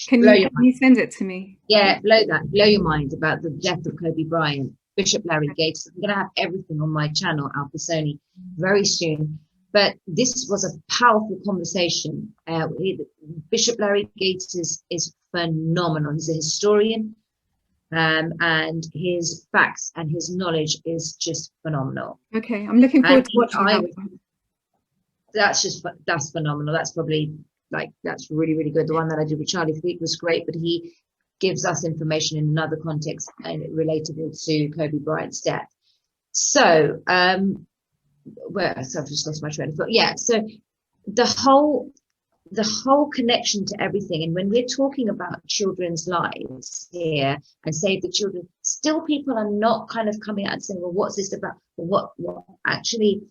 Can you send it to me? Yeah, blow your mind about the death of Kobe Bryant. Bishop Larry Gators. I'm going to have everything on my channel, Alpa Soni, very soon. But this was a powerful conversation. Bishop Larry Gators is phenomenal. He's a historian, and his facts and his knowledge is just phenomenal. Okay, I'm looking forward to watching that. That's phenomenal. That's probably that's really, really good. The one that I did with Charlie Fleet was great, but he gives us information in another context and relatable to Kobe Bryant's death. So, so I've just lost my train of thought. Yeah, so the whole connection to everything, and when we're talking about children's lives here and Save the Children, still people are not kind of coming out and saying, well, what's this about? What actually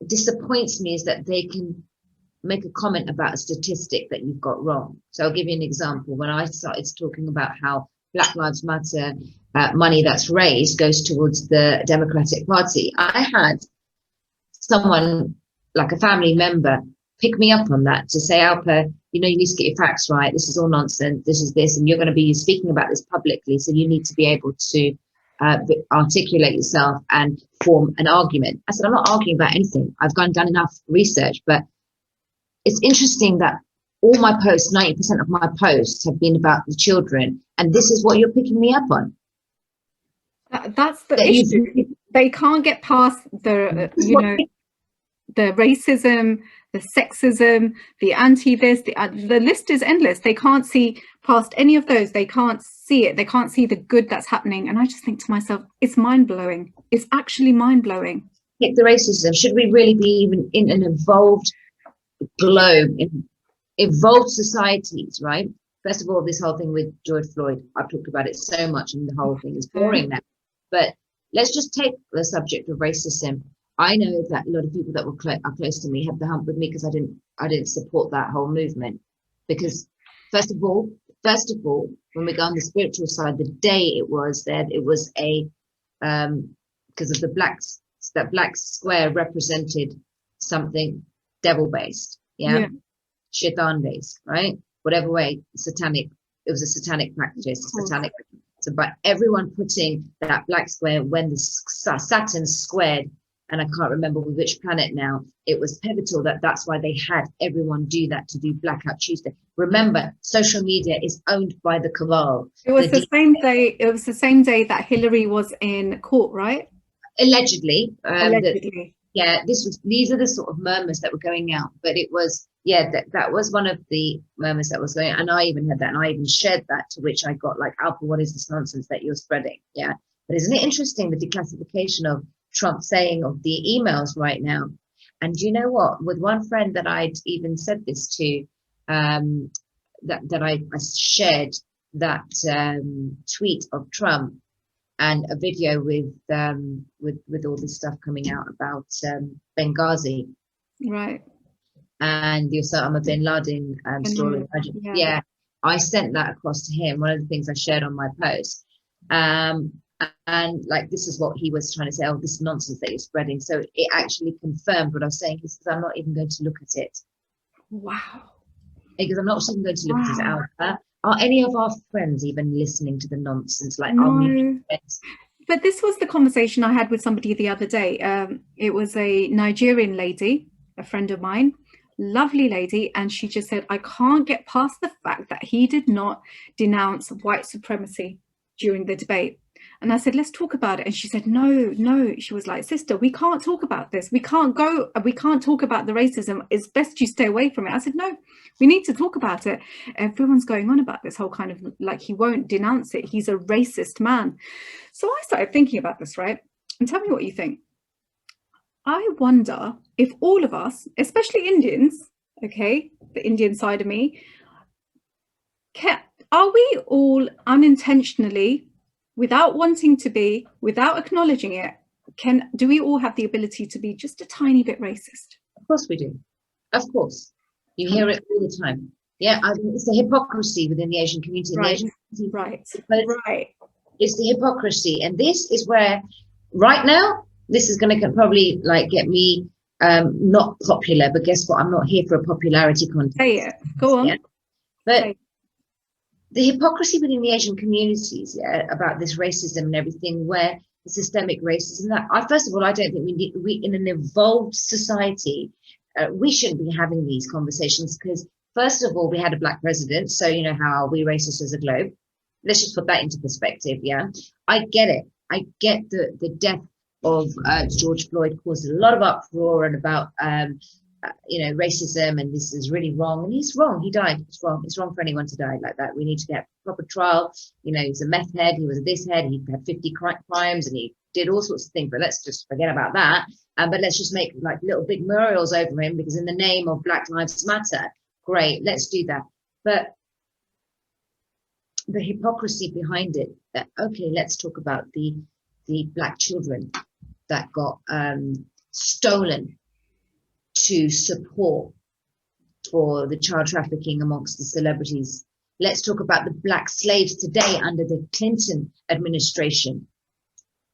disappoints me is that they can make a comment about a statistic that you've got wrong. So I'll give you an example. When I started talking about how Black Lives Matter money that's raised goes towards the Democratic Party, I had someone, like a family member, pick me up on that to say, Alpa, you need to get your facts right. This is all nonsense. This is this, and you're going to be speaking about this publicly. So you need to be able to articulate yourself and form an argument. I said, I'm not arguing about anything. I've done enough research, but it's interesting that all my posts, 90% of my posts have been about the children, and this is what you're picking me up on. That's the issue. They can't get past the, the racism, the sexism, the anti-this, the list is endless. They can't see past any of those. They can't see it. They can't see the good that's happening. And I just think to myself, it's mind-blowing. It's actually mind-blowing. Pick the racism. Should we really be even in an evolved globe, in evolved societies, right? First of all, this whole thing with George Floyd, I've talked about it so much and the whole thing is boring now. But let's just take the subject of racism. I know that a lot of people that are close to me have the hump with me because I didn't support that whole movement. Because first of all, when we go on the spiritual side, the day it was there, it was a because of the blacks, that black square represented something devil-based, shaitan based, right? Whatever way, satanic. It was a satanic practice, satanic. So by everyone putting that black square when the Saturn squared, and I can't remember with which planet now, it was pivotal that's why they had everyone do that, to do Blackout Tuesday. Remember, social media is owned by the cabal. It was the same day. It was the same day that Hillary was in court, right? Allegedly. Allegedly. These are the sort of murmurs that were going out, but it was, that was one of the murmurs that was going out, and I even had that, and I even shared that, to which I got like, Alpa, what is this nonsense that you're spreading? Yeah, but isn't it interesting, the declassification of Trump saying of the emails right now? And do you know what? With one friend that I'd even said this to, that I shared that tweet of Trump and a video with all this stuff coming out about Benghazi, right? And the Osama bin Laden story. Yeah, I sent that across to him. One of the things I shared on my post, and like, this is what he was trying to say. Oh, this nonsense that you're spreading. So it actually confirmed what I was saying. He says, I'm not even going to look at it. Wow. Because I'm not even going to look at it, Alpa. Are any of our friends even listening to the nonsense? Like, no. But this was the conversation I had with somebody the other day. It was a Nigerian lady, a friend of mine, lovely lady, and she just said, I can't get past the fact that he did not denounce white supremacy during the debate. And I said, let's talk about it. And she said, no. She was like, sister, we can't talk about this. We can't talk about the racism. It's best you stay away from it. I said, no, we need to talk about it. Everyone's going on about this whole kind of like, he won't denounce it. He's a racist man. So I started thinking about this, right? And tell me what you think. I wonder if all of us, especially Indians, okay, the Indian side of me, are we all unintentionally, without wanting to be, without acknowledging it, do we all have the ability to be just a tiny bit racist? Of course we do. Of course. You hear it all the time. Yeah, I mean, it's the hypocrisy within the Asian community. Right, right. It's the hypocrisy. And this is where, right now, this is going to probably like get me not popular, but guess what? I'm not here for a popularity contest. Say it. Go on. Yeah? But the hypocrisy within the Asian communities, about this racism and everything, where the systemic racism, first of all, I don't think we in an evolved society, we shouldn't be having these conversations, because first of all, we had a black president. So, you know, how are we racist as a globe? Let's just put that into perspective. Yeah, I get it. I get the death of George Floyd caused a lot of uproar and about racism, and this is really wrong, and he's wrong. He died. It's wrong for anyone to die like that. We need to get proper trial. You know, he's a meth head, he was this head, he had 50 crimes, and he did all sorts of things, but let's just forget about that. But let's just make like little big memorials over him, because in the name of Black Lives Matter, great, let's do that. But the hypocrisy behind it, that okay, let's talk about the black children that got stolen to support for the child trafficking amongst the celebrities. Let's talk about the black slaves today under the Clinton administration.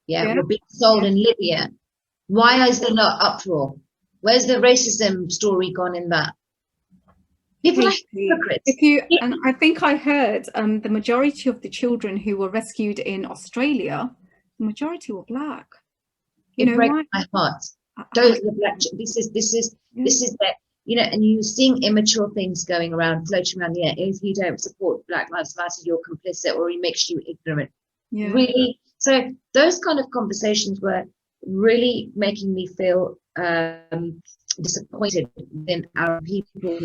Yeah. We're being sold in Libya. Why is there not uproar? Where's the racism story gone in that? People are hypocrites. And I think I heard the majority of the children who were rescued in Australia, the majority were black. It breaks my heart. Those are the black. This is that, you know, and you're seeing immature things going around, floating around the air. If you don't support Black Lives Matter, you're complicit, or it makes you ignorant. Yeah. Really. So those kind of conversations were really making me feel disappointed in our people.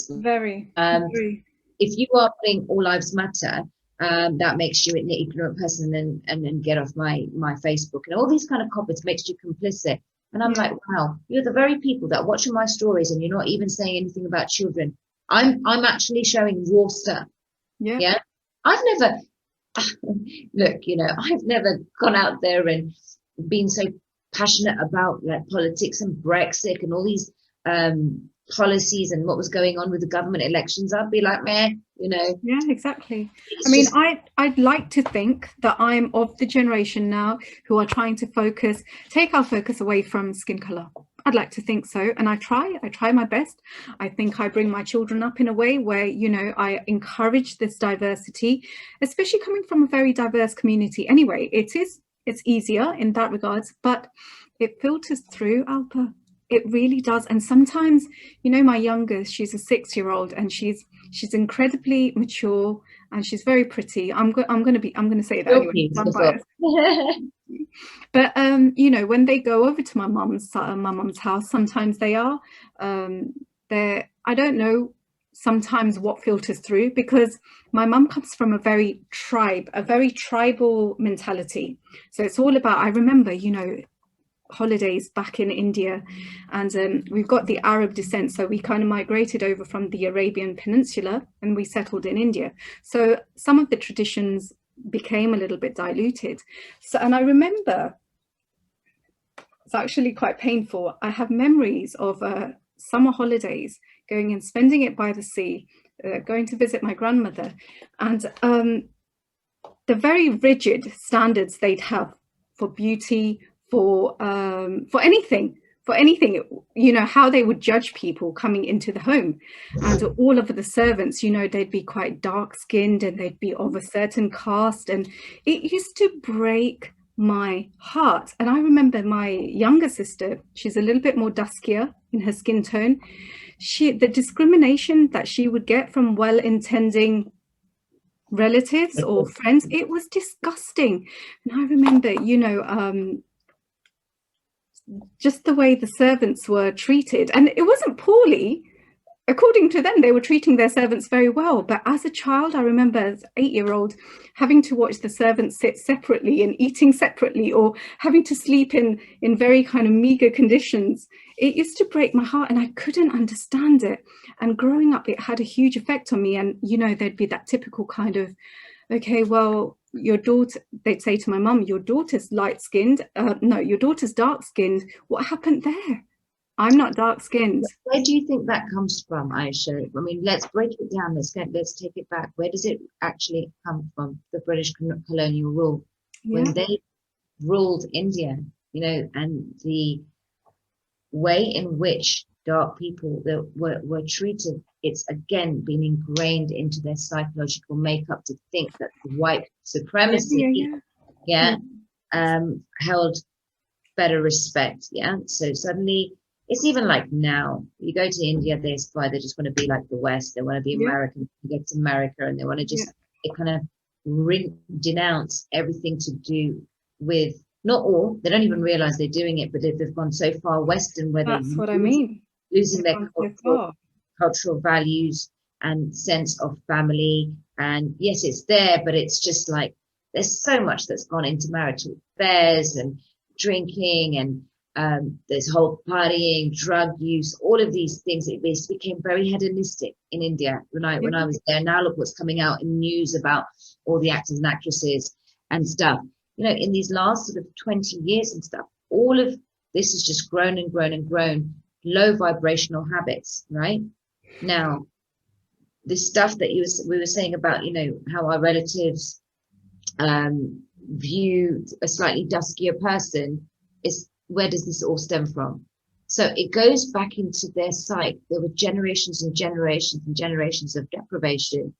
Very. If you are putting all lives matter, that makes you an ignorant person, and then get off my Facebook, and all these kind of comments makes you complicit. And I'm like, wow, you're the very people that are watching my stories, and you're not even saying anything about children. I'm actually showing raw stuff. Yeah. I've never look, you know, I've never gone out there and been so passionate about like politics and Brexit and all these policies and what was going on with the government elections. I'd be like, man, you know. Yeah, exactly. I mean, I'd like to think that I'm of the generation now who are trying to take our focus away from skin color. I'd like to think so, and I try my best. I think I bring my children up in a way where, you know, I encourage this diversity, especially coming from a very diverse community. Anyway, it's easier in that regards, but it filters through, Alpa. It really does. And sometimes, you know, my youngest, she's a 6-year-old, and she's incredibly mature, and she's very pretty. I'm going to say that anyway. I'm biased. But you know, when they go over to my mum's house, sometimes they are I don't know sometimes what filters through, because my mum comes from a very tribal mentality. So it's all about, I remember, you know, holidays back in India, and we've got the Arab descent, so we kind of migrated over from the Arabian Peninsula and we settled in India. So some of the traditions became a little bit diluted. So, and I remember, it's actually quite painful, I have memories of summer holidays, going and spending it by the sea, going to visit my grandmother, and the very rigid standards they'd have for beauty, for anything, you know, how they would judge people coming into the home. And all of the servants, you know, they'd be quite dark skinned and they'd be of a certain caste, and it used to break my heart. And I remember my younger sister, she's a little bit more duskier in her skin tone. The discrimination that she would get from well-intending relatives or friends. It was disgusting. And I remember, you know, just the way the servants were treated, and it wasn't poorly. According to them, they were treating their servants very well. But as a child, I remember as an 8-year-old having to watch the servants sit separately and eating separately, or having to sleep in very kind of meager conditions. It used to break my heart, and I couldn't understand it. And growing up, it had a huge effect on me. And, you know, there'd be that typical kind of, okay, well, your daughter, they'd say to my mum, your daughter's light-skinned. No, your daughter's dark-skinned. What happened there? I'm not dark-skinned. Where do you think that comes from, Aisha? I mean, let's break it down. Let's take it back. Where does it actually come from? The British colonial rule, when they ruled India, you know, and the way in which dark people that were treated. It's again been ingrained into their psychological makeup to think that white supremacy, held better respect. Yeah, so suddenly. It's even like now, you go to India, they just want to be like the West. They want to be American, get to America, and they want to just they kind of denounce everything to do with, not all, they don't even realize they're doing it, but they've gone so far Western where that's they're what I mean. Losing their cultural values and sense of family. And yes, it's there, but it's just like, there's so much that's gone into marital affairs and drinking and there's whole partying, drug use, all of these things. It became very hedonistic in India when I was there. Now look what's coming out in news about all the actors and actresses and stuff. You know, in these last sort of 20 years and stuff, all of this has just grown and grown and grown. Low vibrational habits, right? Now, the stuff that we were saying about, you know, how our relatives view a slightly duskier person is. Where does this all stem from? So it goes back into their psyche. There were generations and generations and generations of deprivation,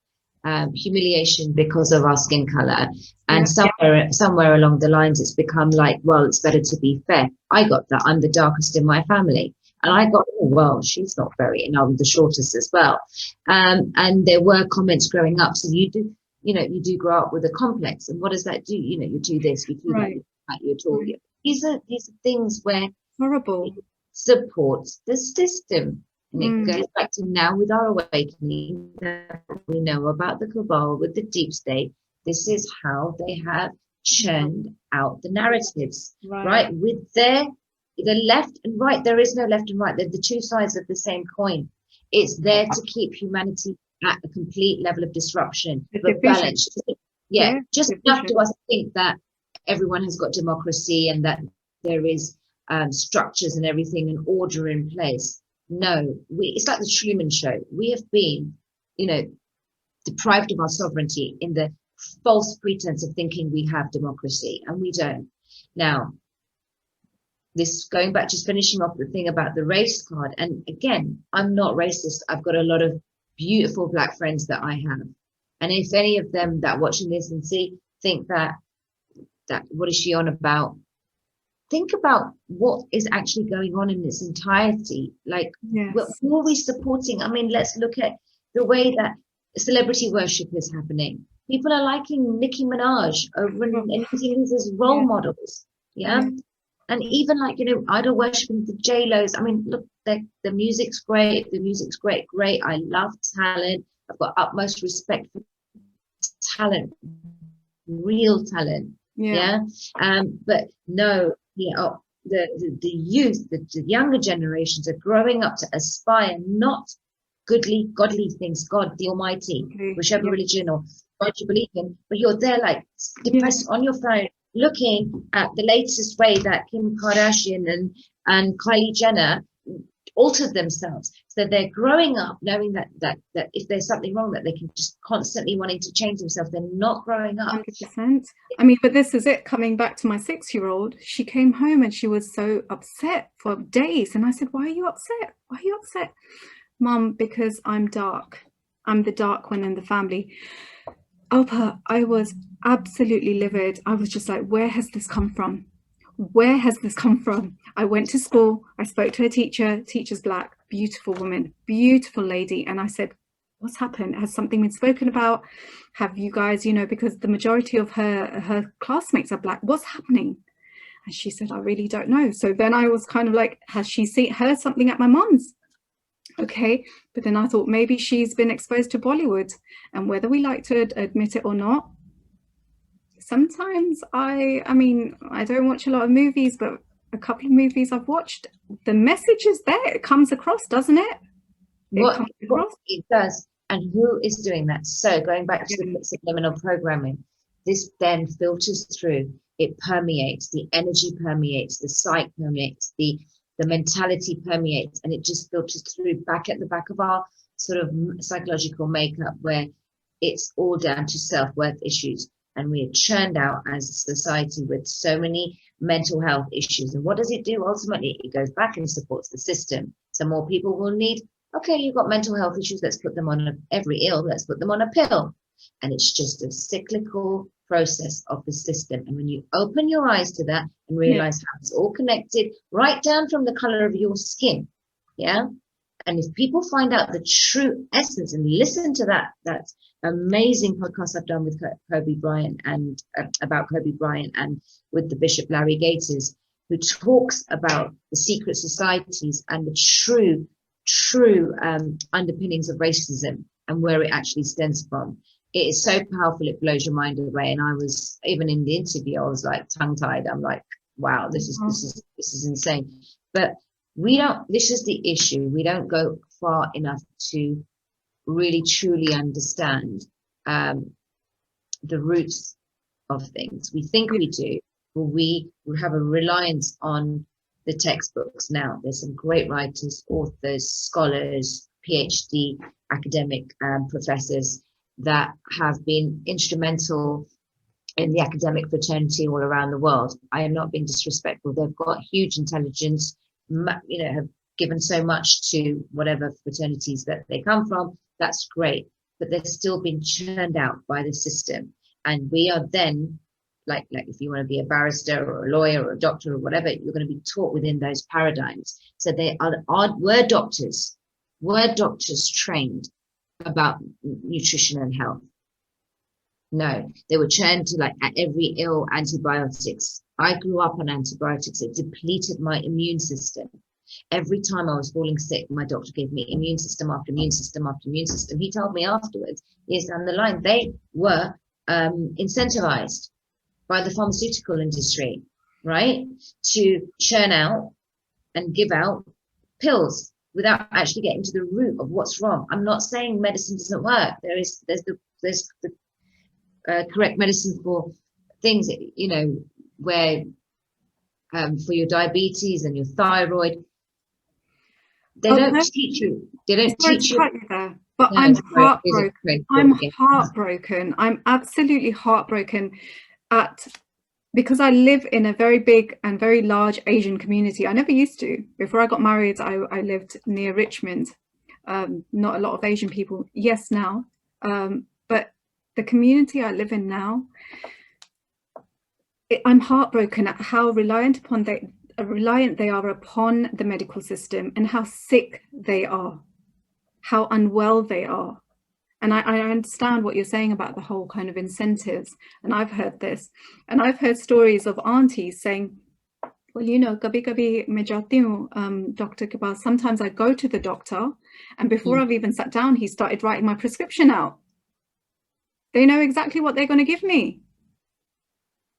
humiliation because of our skin color. And somewhere along the lines, it's become like, well, it's better to be fair. I got that. I'm the darkest in my family. And I got, oh, well, she's not very, and I'm the shortest as well. And there were comments growing up. So you do grow up with a complex. And what does that do? You know, you do this, you do that, you're tall. These are things where horrible it supports the system. And it goes back to now with our awakening that we know about the cabal with the deep state. This is how they have churned out the narratives, right? With the left and right, there is no left and right. They're the two sides of the same coin. It's there to keep humanity at a complete level of disruption, but balanced. Just enough to us to think that everyone has got democracy and that there is structures and everything and order in place. No, it's like the Truman Show. We have been, you know, deprived of our sovereignty in the false pretense of thinking we have democracy, and we don't. Now, this going back, just finishing off the thing about the race card. And again, I'm not racist. I've got a lot of beautiful Black friends that I have. And if any of them that watching this and think that what is she on about? Think about what is actually going on in its entirety. Like, who are we supporting? I mean, let's look at the way that celebrity worship is happening. People are liking Nicki Minaj over and using these as role models. And even like, you know, idol worshiping the J-Los. I mean, look, the music's great. The music's great. I love talent. I've got utmost respect for talent, real talent. But no, the youth, the younger generations are growing up to aspire not godly things, God the Almighty, whichever religion or God you believe in, but you're there like depressed on your phone, looking at the latest way that Kim Kardashian and Kylie Jenner altered themselves. So they're growing up knowing that if there's something wrong, that they can just constantly wanting to change themselves. They're not growing up. 100%. I mean, but this is it, coming back to my 6-year-old. She came home and she was so upset for days. And I said, why are you upset? Why are you upset? Mum, because I'm dark. I'm the dark one in the family. Alpa, I was absolutely livid. I was just like, where has this come from? Where has this come from? I went to school. I spoke to a teacher. Teacher's Black, beautiful woman, beautiful lady. And I said, What's happened? Has something been spoken about? Have you guys, you know, because the majority of her classmates are black. What's happening? And she said, I really don't know. So then I was kind of like, has she heard something at my mum's? Okay. But then I thought maybe she's been exposed to Bollywood, and whether we like to admit it or not, sometimes I mean, I don't watch a lot of movies, but a couple of movies I've watched, the message is there. It comes across, doesn't it? What it does, and who is doing that? So going back to the subliminal programming, this then filters through, it permeates, the energy permeates, the psyche permeates, the mentality permeates, and it just filters through back at the back of our sort of psychological makeup, where it's all down to self-worth issues. And we are churned out as a society with so many mental health issues. And what does it do? Ultimately, it goes back and supports the system. So more people will need, okay, you've got mental health issues, let's put them on every ill, let's put them on a pill. And it's just a cyclical process of the system. And when you open your eyes to that and realize how it's all connected, right down from the color of your skin, yeah? And if people find out the true essence and listen to that amazing podcast I've done with Kobe Bryant and about Kobe Bryant, and with the Bishop Larry Gators, who talks about the secret societies and the true underpinnings of racism and where it actually stems from. It is so powerful, it blows your mind away. And I was, even in the interview, I was like tongue-tied. I'm like, wow, this is insane. But this is the issue. We don't go far enough to really truly understand the roots of things. We think we do, but we have a reliance on the textbooks now. There's some great writers, authors, scholars, PhD, academic professors that have been instrumental in the academic fraternity all around the world. I am not being disrespectful. They've got huge intelligence, you know, have given so much to whatever fraternities that they come from. That's great, but they're still being churned out by the system. And we are then, like if you want to be a barrister or a lawyer or a doctor or whatever, you're going to be taught within those paradigms. So they were doctors trained about nutrition and health. No, they were churned to, like, at every ill, antibiotics. I grew up on antibiotics. It depleted my immune system. Every time I was falling sick, my doctor gave me immune system after immune system after immune system. He told me afterwards, years down the line, they were incentivized by the pharmaceutical industry, right, to churn out and give out pills without actually getting to the root of what's wrong. I'm not saying medicine doesn't work. There's the correct medicine for things, you know, where for your diabetes and your thyroid. They don't teach you. They don't teach you. There, but no, I'm heartbroken. I'm heartbroken. I'm absolutely heartbroken because I live in a very big and very large Asian community. I never used to. Before I got married, I lived near Richmond. Not a lot of Asian people. Yes, now. But the community I live in now, I'm heartbroken at how reliant they are upon the medical system, and how sick they are, how unwell they are. And I understand what you're saying about the whole kind of incentives. And I've heard this, and I've heard stories of aunties saying, well, you know, kabhi kabhi main jati hu doctor ke paas. Sometimes I go to the doctor, and before I've even sat down, he started writing my prescription out. They know exactly what they're going to give me.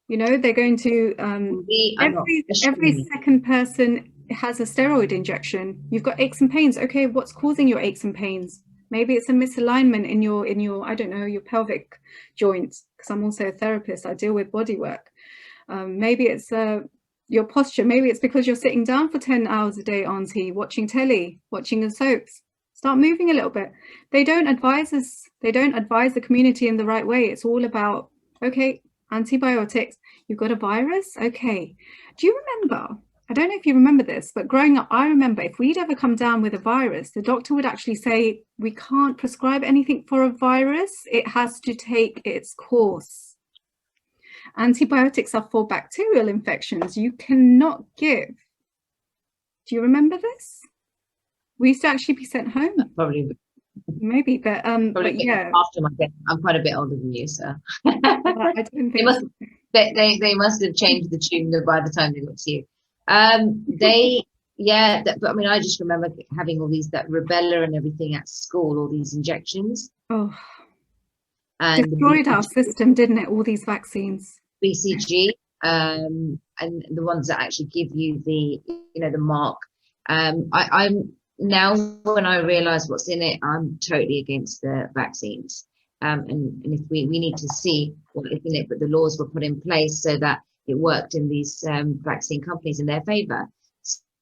You know, they're going to every second person has a steroid injection. You've got aches and pains. Okay, what's causing your aches and pains? Maybe it's a misalignment in your I don't know, your pelvic joints, because I'm also a therapist. I deal with body work. Maybe it's your posture. Maybe it's because you're sitting down for 10 hours a day, auntie, watching telly, watching the soaps. Start moving a little bit. They don't advise us. They don't advise the community in the right way. It's all about, okay, antibiotics, you've got a virus. Okay. Do you remember? I don't know if you remember this, but growing up, I remember if we'd ever come down with a virus, the doctor would actually say, we can't prescribe anything for a virus. It has to take its course. Antibiotics are for bacterial infections. You cannot give. Do you remember this? We used to actually be sent home. Probably Maybe, but Probably a bit yeah, after my death. I'm quite a bit older than you, so I don't they think must so. they must have changed the tune by the time they got to you. They yeah, but I mean, I just remember having all these that rubella and everything at school, all these injections Oh, and the destroyed our system, didn't it? All these vaccines. BCG, and the ones that actually give you the the mark. I'm now when I realise what's in it, I'm totally against the vaccines. And if we need to see what is in it, but the laws were put in place so that it worked in these vaccine companies in their favour.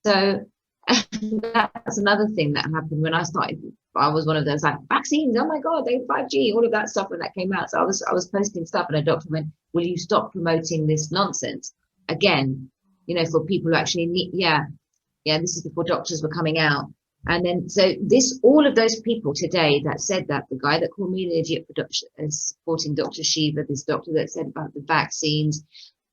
So that's another thing that happened when I started. I was one of those like vaccines. Oh my God, they 5G, all of that stuff when that came out. So I was posting stuff, and a doctor went, "Will you stop promoting this nonsense?" Again, for people who actually need. Yeah, yeah. This is before doctors were coming out, and then so all of those people today that said that, the guy that called me an idiot for supporting Dr. Shiva, this doctor that said about the vaccines,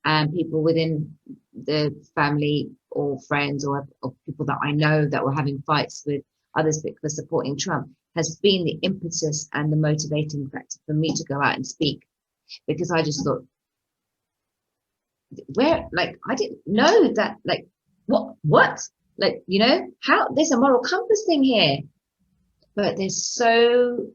and people within the family or friends or people that I know that were having fights with others for supporting Trump, has been the impetus and the motivating factor for me to go out and speak, because I just thought, I didn't know that, what, how there's a moral compass thing here, but they're so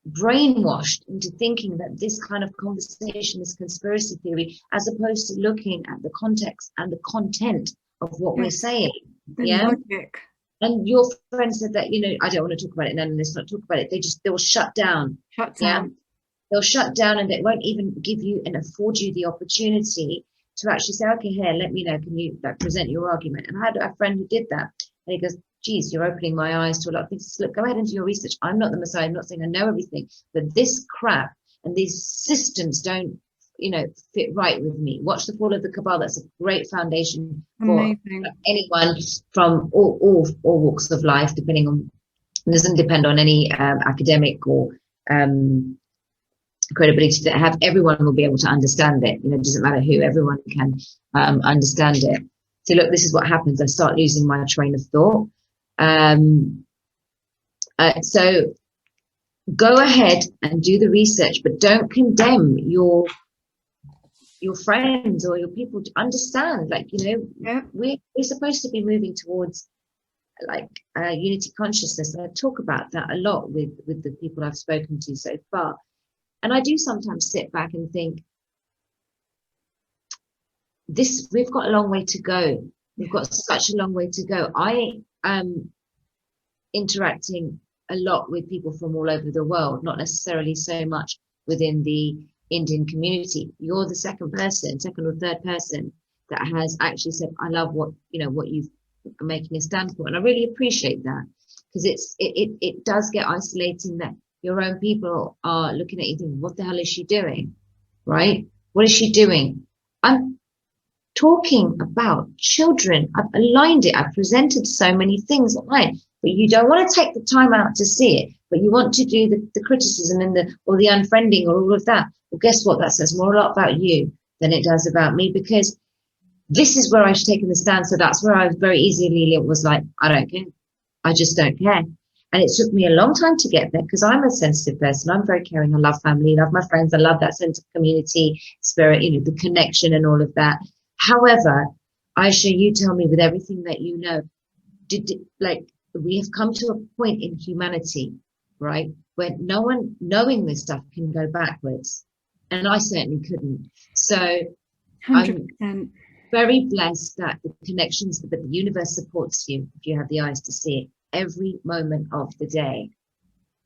brainwashed into thinking that this kind of conversation is conspiracy theory, as opposed to looking at the context and the content of what we're saying. The Yeah. logic. And your friend said that, I don't want to talk about it. No, let's not talk about it. They'll shut down. Shut down. Yeah. They'll shut down, and they won't even give you and afford you the opportunity to actually say, okay, here, let me know. Can you present your argument? And I had a friend who did that. And he goes, geez, you're opening my eyes to a lot of things. Look, go ahead and do your research. I'm not the Messiah. I'm not saying I know everything, but this crap and these systems don't, fit right with me. Watch The Fall of the Cabal. That's a great foundation for anyone from all walks of life, depending on, it doesn't depend on any academic or credibility that have. Everyone will be able to understand it. It doesn't matter who, everyone can understand it. So look, this is what happens. I start losing my train of thought. So go ahead and do the research, but don't condemn your friends or your people. To understand, we're supposed to be moving towards unity consciousness. And I talk about that a lot with the people I've spoken to so far. And I do sometimes sit back and think, we've got a long way to go. We've got such a long way to go. I am interacting a lot with people from all over the world, not necessarily so much within the Indian community. You're the second or third person that has actually said, I love what you've making a stand for. And I really appreciate that, because it does get isolating that your own people are looking at you thinking, what the hell is she doing? Right? What is she doing? I'm talking about children. I've aligned it. I've presented so many things online, but you don't want to take the time out to see it, but you want to do the criticism and the unfriending or all of that. Well, guess what? That says more a lot about you than it does about me, because this is where I've taken the stand. So that's where I was very easily was like, I don't care. I just don't care. And it took me a long time to get there, because I'm a sensitive person. I'm very caring. I love family, love my friends. I love that sense of community spirit, the connection and all of that. However, Aisha, you tell me, with everything that you know, we have come to a point in humanity, right, where no one knowing this stuff can go backwards. And I certainly couldn't. So 100%. I'm very blessed that the connections that the universe supports you, if you have the eyes to see it, every moment of the day,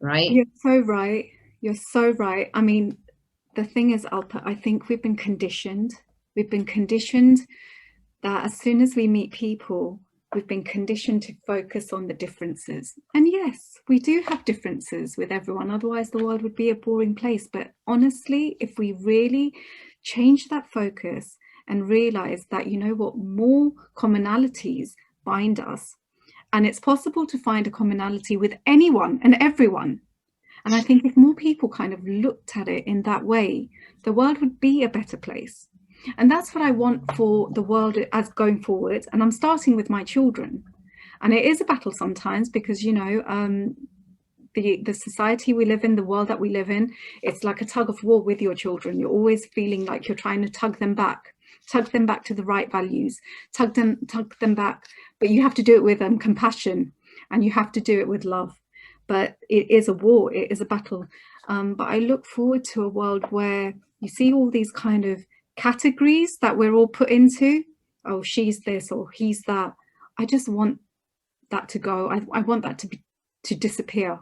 right? You're so right. You're so right. I mean, the thing is, Alpa, I think we've been conditioned. We've been conditioned that as soon as we meet people, we've been conditioned to focus on the differences. And yes, we do have differences with everyone. Otherwise, the world would be a boring place. But honestly, if we really change that focus and realize that, more commonalities bind us. And it's possible to find a commonality with anyone and everyone. And I think if more people kind of looked at it in that way, the world would be a better place. And that's what I want for the world as going forward. And I'm starting with my children. And it is a battle sometimes because, you know, the society we live in, the world that we live in, it's like a tug of war with your children. You're always feeling like you're trying to tug them back to the right values, tug them back, but you have to do it with compassion, and you have to do it with love. But it is a war, it is a battle. But I look forward to a world where you see all these kind of categories that we're all put into. Oh, she's this or he's that. I just want that to go. I want that to disappear.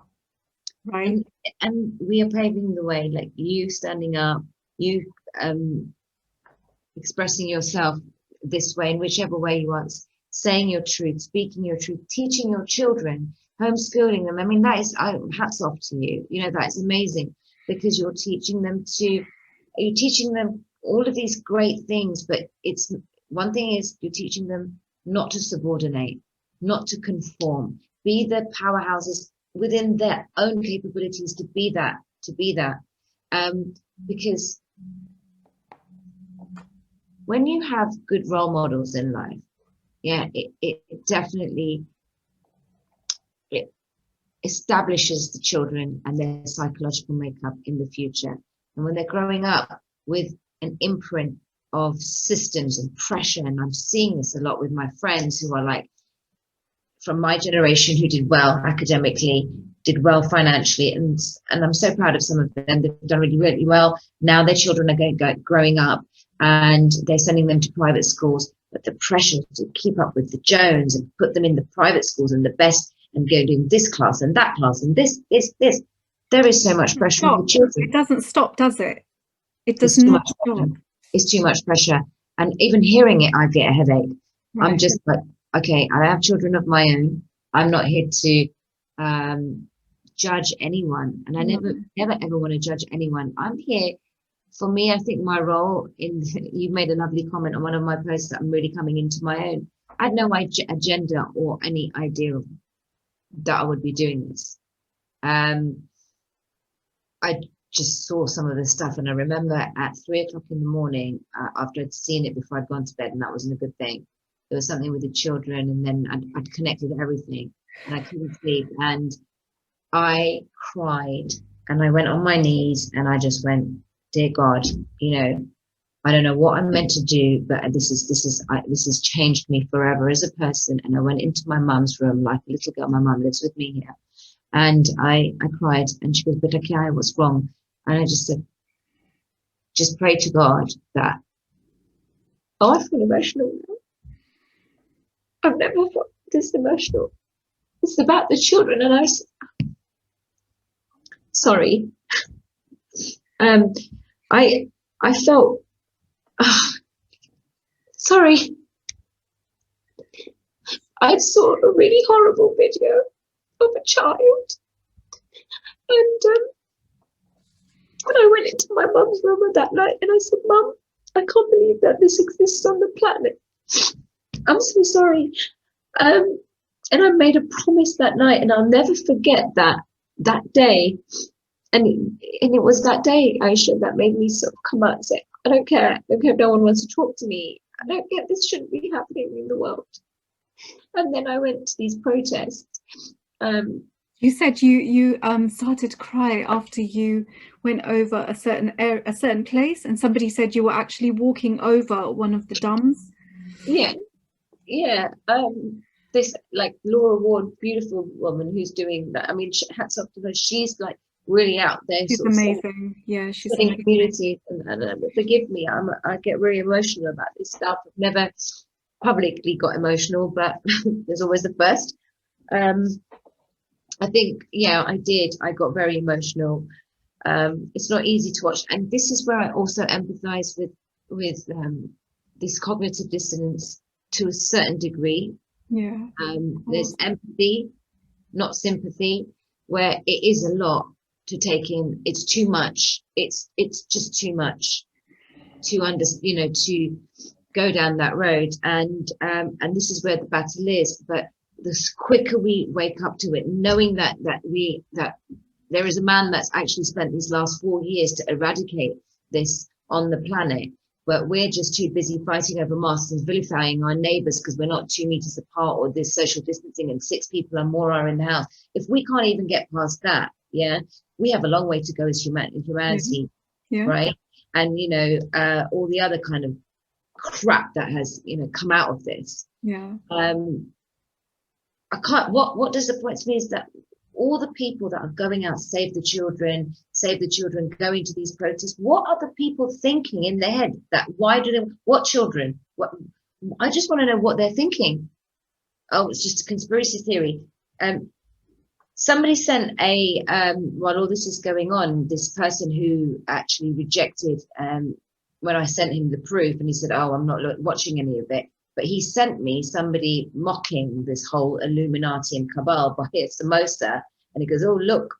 Right. And we are paving the way, like you standing up, you expressing yourself this way, in whichever way you want, saying your truth, speaking your truth, teaching your children, homeschooling them. I mean, that is, hats off to you. You know, that is amazing, because you're teaching them all of these great things, but it's one thing is you're teaching them not to subordinate, not to conform, be the powerhouses within their own capabilities to be that, because when you have good role models in life, yeah, it definitely, it establishes the children and their psychological makeup in the future. And when they're growing up with an imprint of systems and pressure, and I'm seeing this a lot with my friends who are like from my generation, who did well academically, did well financially, and I'm so proud of some of them. They've done really, really well. Now their children are growing up and they're sending them to private schools, but the pressure to keep up with the Jones and put them in the private schools and the best, and go doing this class and that class and this. There is so much pressure on the children. It doesn't stop, does it? It does not stop. It's too much pressure. And even hearing it, I get a headache. Right. I'm just like, okay, I have children of my own. I'm not here to judge anyone. And I never, ever want to judge anyone. I'm here, for me, I think my role you made a lovely comment on one of my posts that I'm really coming into my own. I had no agenda or any idea that I would be doing this. I just saw some of the stuff, and I remember at 3 o'clock in the morning, after I'd seen it before I'd gone to bed, and that wasn't a good thing. There was something with the children, and then I'd connected everything, and I couldn't sleep, and I cried, and I went on my knees, and I just went, dear God, you know, I don't know what I'm meant to do, but this has changed me forever as a person. And I went into my mum's room like a little girl. My mum lives with me here. And I cried, and she goes, but okay, what's wrong? And I just said, just pray to God that, I feel emotional now. I've never felt this emotional. It's about the children. And I said, sorry. I felt, sorry. I saw a really horrible video of a child, and I went into my mum's room that night, and I said, Mum, I can't believe that this exists on the planet. I'm so sorry. And I made a promise that night, and I'll never forget that day. And it was that day, Aisha, that made me sort of come out and say, I don't care if no one wants to talk to me. I don't get, this shouldn't be happening in the world. And then I went to these protests. You said you started to cry after you went over a certain place, and somebody said you were actually walking over one of the dumbs. Yeah. This like Laura Ward, beautiful woman who's doing that. I mean, hats off to her. She's like really out there. She's amazing. Yeah, she's amazing. Community, and forgive me, I get really emotional about this stuff. I've never publicly got emotional, but there's always the first. I think, yeah, I did. I got very emotional. It's not easy to watch, and this is where I also empathize with this cognitive dissonance to a certain degree. Yeah. There's empathy, not sympathy, where it is a lot to take in. It's too much. It's just too much to to go down that road, and this is where the battle is. But the quicker we wake up to it, knowing that there is a man that's actually spent these last 4 years to eradicate this on the planet, but we're just too busy fighting over masks and vilifying our neighbors because we're not 2 meters apart, or there's social distancing and 6 people or more are in the house. If we can't even get past that, yeah, we have a long way to go as humanity, right? And all the other kind of crap that has come out of this. I can't. What disappoints me is that all the people that are going out, save the children, going to these protests, what are the people thinking in their head? What children? I just want to know what they're thinking. Oh, it's just a conspiracy theory. Somebody sent while all this is going on, this person who actually rejected when I sent him the proof, and he said, oh, I'm not watching any of it. But he sent me somebody mocking this whole Illuminati and cabal by a samosa. And he goes, oh, look,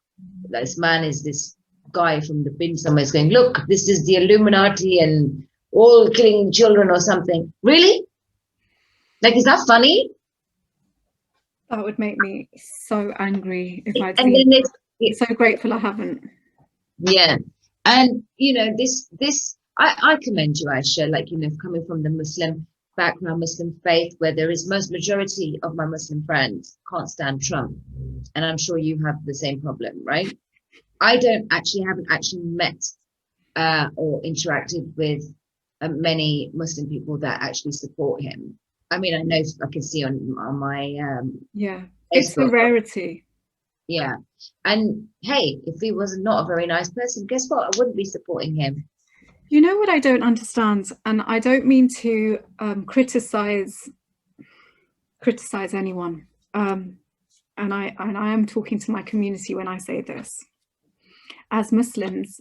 this man is this guy from the bin somewhere going, look, this is the Illuminati and all killing children or something. Really? Like, is that funny? That would make me so angry if I'd seen it. So grateful I haven't. Yeah. And, I commend you, Aisha, coming from the Muslim background, Muslim faith, where there is majority of my Muslim friends can't stand Trump. And I'm sure you have the same problem, right? I haven't actually met or interacted with many Muslim people that actually support him. I mean, I can see on my Facebook. It's a rarity. Yeah. And hey, if he was not a very nice person, guess what? I wouldn't be supporting him. You know what I don't understand, and I don't mean to criticize anyone, and I am talking to my community when I say this. As Muslims,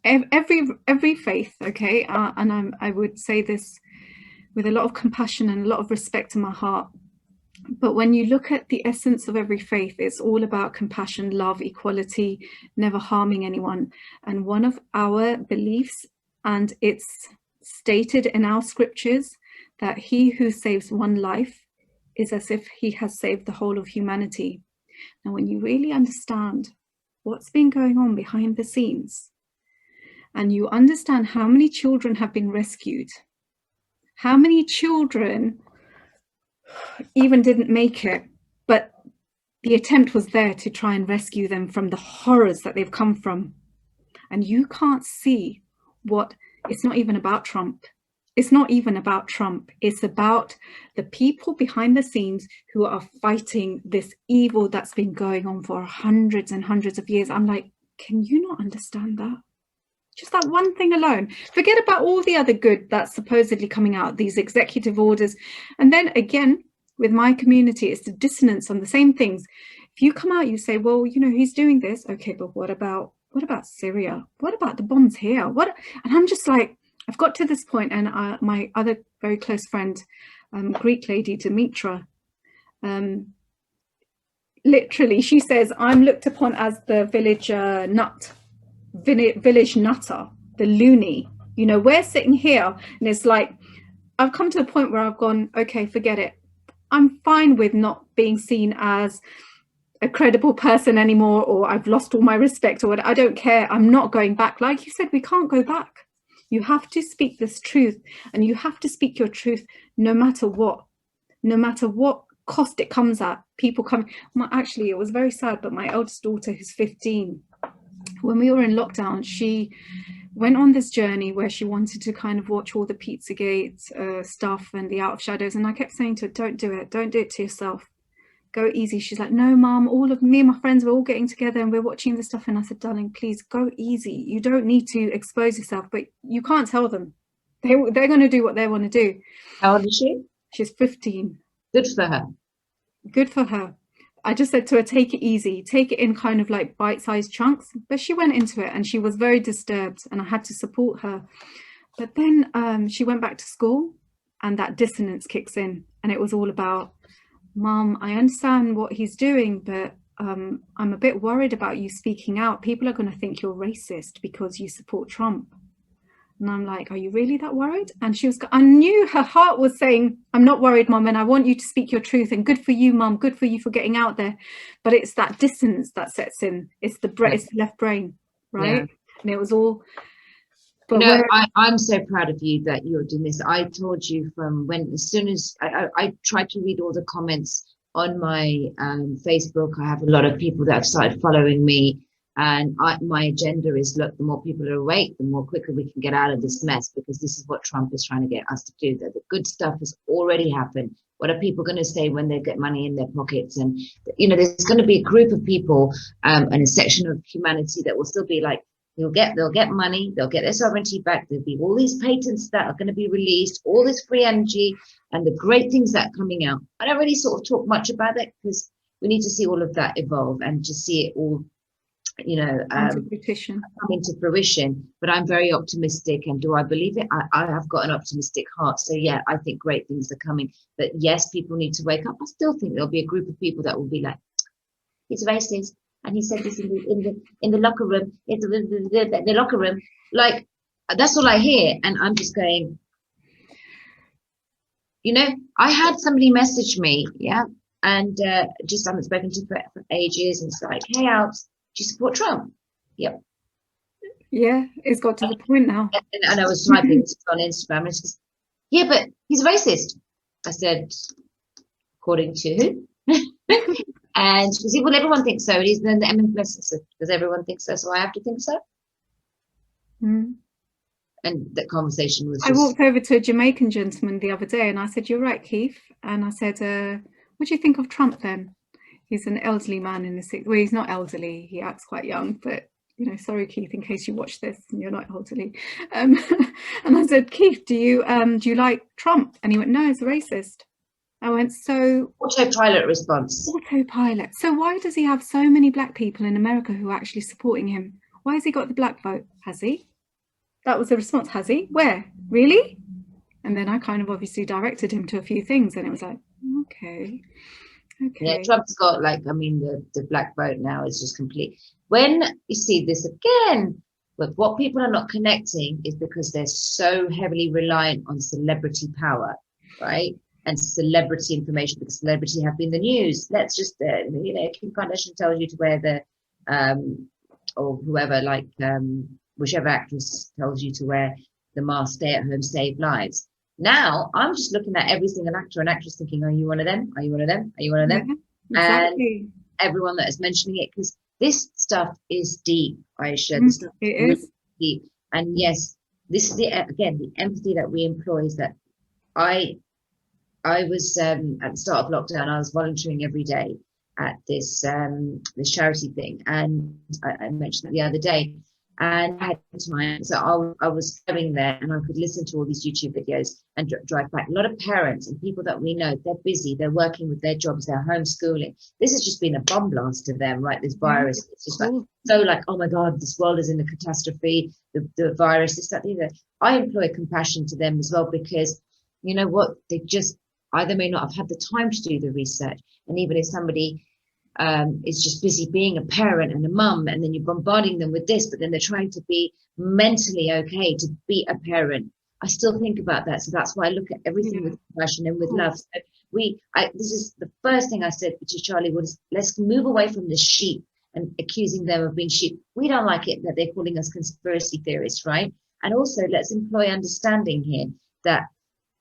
every faith, okay, and I would say this with a lot of compassion and a lot of respect in my heart. But when you look at the essence of every faith, it's all about compassion, love, equality, never harming anyone. And one of our beliefs, and it's stated in our scriptures, that he who saves one life is as if he has saved the whole of humanity. Now, when you really understand what's been going on behind the scenes, and you understand how many children have been rescued, how many children even didn't make it, but the attempt was there to try and rescue them from the horrors that they've come from. And you can't see it's not even about Trump. It's not even about Trump. It's about the people behind the scenes who are fighting this evil that's been going on for hundreds and hundreds of years. I'm like, can you not understand that? Just that one thing alone. Forget about all the other good that's supposedly coming out, these executive orders. And then again, with my community, it's the dissonance on the same things. If you come out, you say, well, he's doing this. Okay, but what about Syria? What about the bombs here? And I'm just like, I've got to this point, and my other very close friend, Greek lady, Demetra, literally, she says, I'm looked upon as the village village nutter, the loony. We're sitting here, and it's like, I've come to the point where I've gone, okay, forget it. I'm fine with not being seen as a credible person anymore, or I've lost all my respect, or what. I don't care. I'm not going back. Like you said, we can't go back. You have to speak this truth, and you have to speak your truth no matter what cost it comes at. People come. Actually, it was very sad, but my eldest daughter, who's 15, when we were in lockdown, she went on this journey where she wanted to kind of watch all the Pizzagate stuff and the Out of Shadows. And I kept saying to her, don't do it to yourself. Go easy. She's like, no, Mom, all of me and my friends, we're all getting together and we're watching this stuff. And I said, darling, please go easy. You don't need to expose yourself, but you can't tell them. They're going to do what they want to do. How old is she? She's 15. Good for her. Good for her. I just said to her, take it easy, take it in kind of like bite-sized chunks. But she went into it and she was very disturbed, and I had to support her. But then she went back to school and that dissonance kicks in, and it was all about, Mom, I understand what he's doing, but I'm a bit worried about you speaking out. People are going to think you're racist because you support Trump. And I'm like, are you really that worried? And I knew her heart was saying, I'm not worried, Mom, and I want you to speak your truth, and good for you, Mom, good for you for getting out there. But it's that dissonance that sets in. It's the left brain, right? Yeah. And it was all, But no, I'm so proud of you that you're doing this. I told you from as soon as I tried to read all the comments on my Facebook. I have a lot of people that have started following me, and my agenda is, look, the more people are awake, the more quicker we can get out of this mess, because this is what Trump is trying to get us to do. That the good stuff has already happened. What are people going to say when they get money in their pockets? And there's going to be a group of people and a section of humanity that will still be like, they'll get money, they'll get their sovereignty back, there'll be all these patents that are going to be released, all this free energy, and the great things that are coming out. I don't really sort of talk much about that, because we need to see all of that evolve and to see it all, come into fruition. But I'm very optimistic, and do I believe it? I have got an optimistic heart. So yeah, I think great things are coming. But yes, people need to wake up. I still think there'll be a group of people that will be like, it's racist, and he said this in the locker room, the locker room. Like, that's all I hear, and I'm just going, I had somebody message me, and just haven't spoken to for ages, and it's like, hey, Alps, do you support Trump? Yep. Yeah, it's got to the point now. And I was typing this on Instagram, and it's just, yeah, but he's racist. I said, according to who? And she said, well, everyone thinks so. It is then the influencer, because everyone thinks so, so I have to think so. Mm. And that conversation was I walked over to a Jamaican gentleman the other day, and I said, you're right, Keith. And I said, what do you think of Trump then? He's an elderly man in the 60s. Well, he's not elderly. He acts quite young, but, sorry, Keith, in case you watch this and you're not elderly. And I said, Keith, do you like Trump? And he went, no, he's a racist. I went, so... Autopilot response. Autopilot. So why does he have so many black people in America who are actually supporting him? Why has he got the black vote? Has he? That was the response. Has he? Where? Really? And then I kind of obviously directed him to a few things, and it was like, okay. Yeah, Trump's got the black vote now is just complete. When you see this again, but what people are not connecting is because they're so heavily reliant on celebrity power, right? And celebrity information, because celebrity have been the news. Let's just, Kim Kardashian tells you to wear the, or whoever, whichever actress tells you to wear the mask, stay at home, save lives. Now, I'm just looking at every single actor and actress thinking, are you one of them? Are you one of them? Are you one of them? Yeah, exactly. And everyone that is mentioning it, because this stuff is deep, Aisha. This stuff is really deep. And yes, this is the empathy that we employ is that I was at the start of lockdown, I was volunteering every day at this charity thing, and I mentioned that the other day, and I had time, so I was going there, and I could listen to all these YouTube videos and drive back. A lot of parents and people that we know, they're busy, they're working with their jobs, they're homeschooling. This has just been a bomb blast to them, right? This virus, it's just oh my God, this world is in a catastrophe. The virus, this, that, the other. I employ compassion to them as well, because you know what, they just either may not have had the time to do the research. And even if somebody is just busy being a parent and a mum, and then you're bombarding them with this, but then they're trying to be mentally okay to be a parent, I still think about that. So that's why I look at everything with compassion and with love. So this is the first thing I said to Charlie was, let's move away from this sheep and accusing them of being sheep. We don't like it that they're calling us conspiracy theorists, right? And also let's employ understanding here that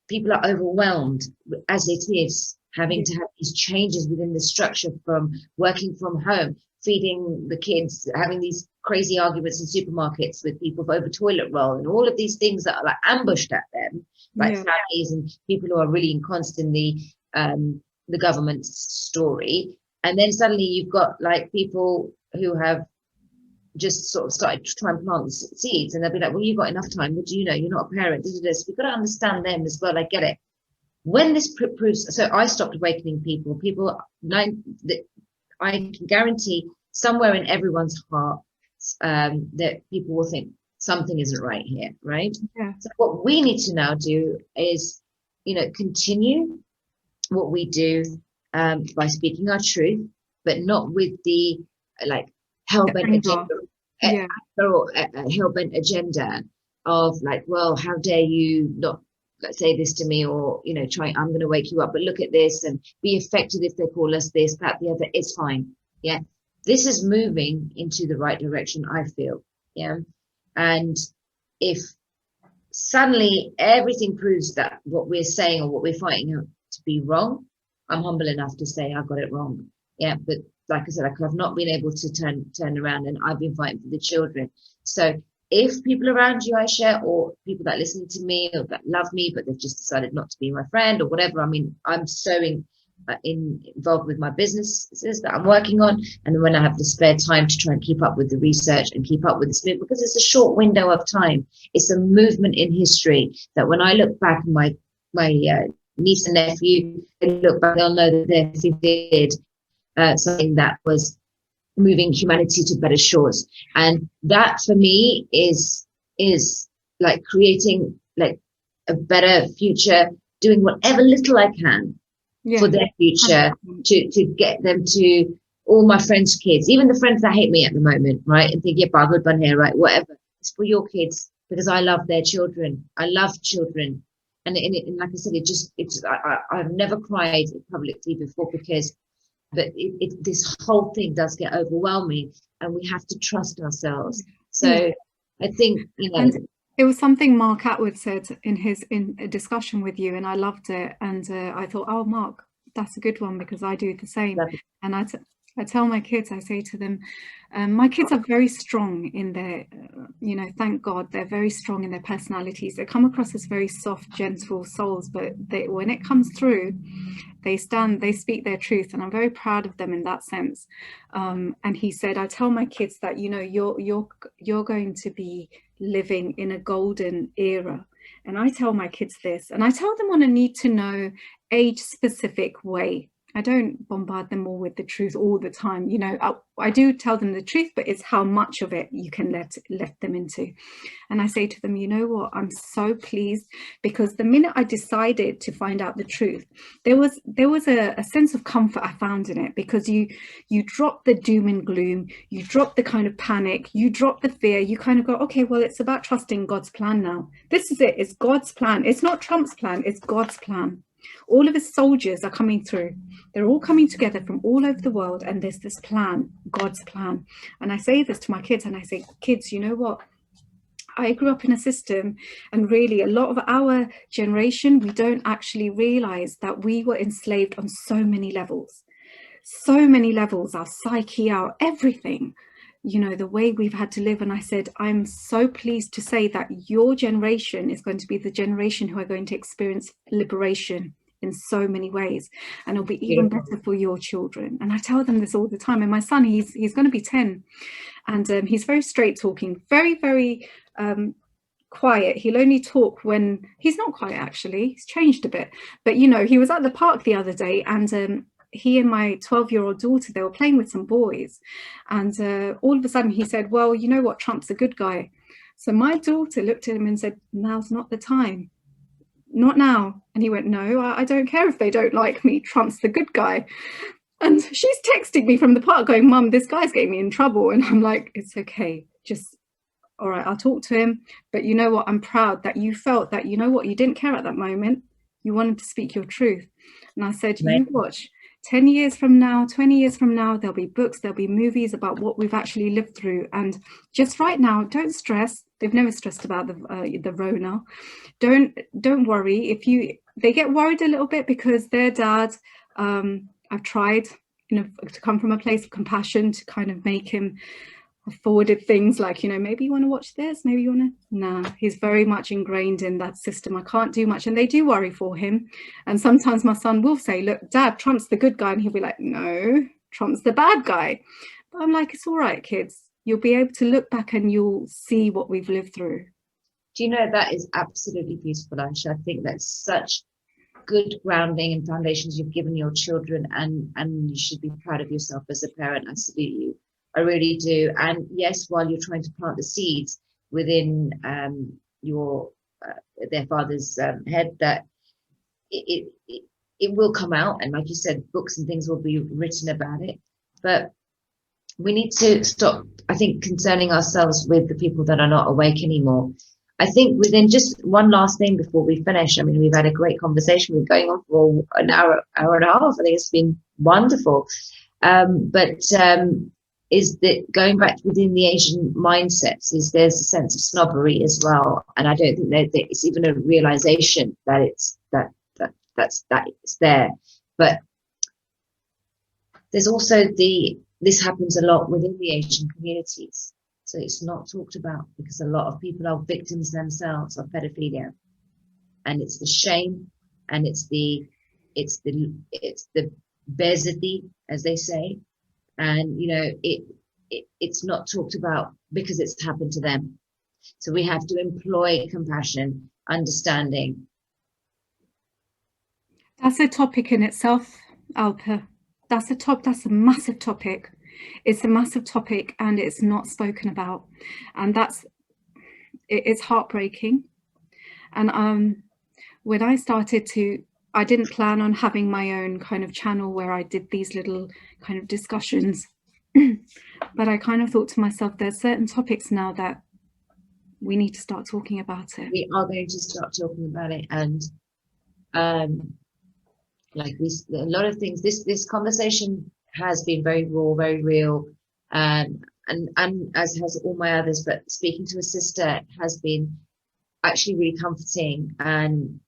people are overwhelmed as it is, having to have these changes within the structure, from working from home, feeding the kids, having these crazy arguments in supermarkets with people over toilet roll, and all of these things that are like ambushed at them, like families and people who are really encompassed in the government's story. And then suddenly you've got like people who have just sort of started to try and plant the seeds, and they'll be like, well, you've got enough time, but you're not a parent. So we've got to understand them as well. I get it. When this proves, so I stopped awakening people. I can guarantee somewhere in everyone's heart that people will think something isn't right here, right? Yeah. So what we need to now do is, continue what we do by speaking our truth, but not with the hell-bent agenda, or hell-bent agenda of like, well, how dare you not say this to me, or I'm going to wake you up, but look at this, and be affected if they call us this, that, the other. It's fine. Yeah, this is moving into the right direction, I feel. Yeah, and if suddenly everything proves that what we're saying or what we're fighting out to be wrong. I'm humble enough to say I got it wrong. Yeah, but like I said, I've not been able to turn around, and I've been fighting for the children. So if people around you I share, or people that listen to me or that love me, but they've just decided not to be my friend or whatever, I mean, I'm so involved with my businesses that I'm working on, and when I have the spare time to try and keep up with the research and keep up with the movement, because it's a short window of time. It's a movement in history that when I look back, my niece and nephew, they look back, they'll know that they did something that was moving humanity to better shores, and that for me is like creating like a better future, doing whatever little I can for their future, to get them to all my friends' kids, even the friends that hate me at the moment, right? And think, yeah, good bun here, right? Whatever. It's for your kids, because I love their children. I love children. And like I said, I've never cried publicly before, because this whole thing does get overwhelming, and we have to trust ourselves. So I think, And it was something Mark Atwood said in a discussion with you, and I loved it. And I thought, oh, Mark, that's a good one, because I do the same. And I tell my kids, I say to them, my kids are very strong in their, thank God, they're very strong in their personalities. They come across as very soft, gentle souls, but when it comes through, they speak their truth, and I'm very proud of them in that sense. And he said, I tell my kids that, you're going to be living in a golden era. And I tell my kids this, and I tell them on a need to know, age specific way. I don't bombard them all with the truth all the time. I do tell them the truth, but it's how much of it you can let them into. And I say to them, you know what, I'm so pleased, because the minute I decided to find out the truth, there was a sense of comfort I found in it, because you drop the doom and gloom, you drop the kind of panic, you drop the fear, you kind of go, okay, well, it's about trusting God's plan now. This is it, it's God's plan. It's not Trump's plan, it's God's plan. All of his soldiers are coming through. They're all coming together from all over the world, and there's this plan, God's plan. And I say this to my kids, and I say, kids, you know what? I grew up in a system, and really a lot of our generation, we don't actually realize that we were enslaved on so many levels, our psyche, our everything, the way we've had to live. And I said, I'm so pleased to say that your generation is going to be the generation who are going to experience liberation in so many ways, and it'll be even better for your children. And I tell them this all the time. And my son, he's going to be 10, and he's very straight talking, very, very quiet. He'll only talk when he's not quiet, actually. He's changed a bit. But, he was at the park the other day, and he and my 12-year-old daughter, they were playing with some boys. And all of a sudden he said, well, you know what, Trump's a good guy. So my daughter looked at him and said, now's not the time. Not now. And he went, no, I don't care if they don't like me. Trump's the good guy. And she's texting me from the park going, Mum, this guy's getting me in trouble. And I'm like, it's okay. Just, all right, I'll talk to him. But you know what? I'm proud that you felt that, you know what? You didn't care at that moment. You wanted to speak your truth. And I said, you watch. 10 years from now, 20 years from now, there'll be books, there'll be movies about what we've actually lived through. And just right now, don't stress. They've never stressed about the Rona. Don't worry. They get worried a little bit because their dad, I've tried, to come from a place of compassion to kind of make him forwarded things like, maybe you want to watch this, maybe you want to. Nah, he's very much ingrained in that system. I can't do much. And they do worry for him. And sometimes my son will say, look, Dad, Trump's the good guy. And he'll be like, no, Trump's the bad guy. But I'm like, it's all right, kids. You'll be able to look back and you'll see what we've lived through. Do you know, that is absolutely beautiful, Aisha. I think that's such good grounding and foundations you've given your children, and you should be proud of yourself as a parent. I salute you. I really do. And yes, while you're trying to plant the seeds within their father's head, that it will come out, and like you said, books and things will be written about it. But we need to stop, I think, concerning ourselves with the people that are not awake anymore. I think within just one last thing before we finish, I mean, we've had a great conversation. We're going on for an hour and a half. I think it's been wonderful. But is that going back within the Asian mindsets is there's a sense of snobbery as well, and I don't think that it's even a realization that it's there. But there's also this happens a lot within the Asian communities, so it's not talked about because a lot of people are victims themselves of pedophilia, and it's the shame, and it's the bezati, as they say. And it's not talked about because it's happened to them. So we have to employ compassion, understanding. That's a topic in itself, Alpa. That's a massive topic. It's a massive topic, and it's not spoken about, and it's heartbreaking. And when I started I didn't plan on having my own kind of channel where I did these little kind of discussions, but I kind of thought to myself, there's certain topics now that we need to start talking about it. We are going to start talking about it, and a lot of things. This conversation has been very raw, very real, and as has all my others. But speaking to a sister has been actually really comforting and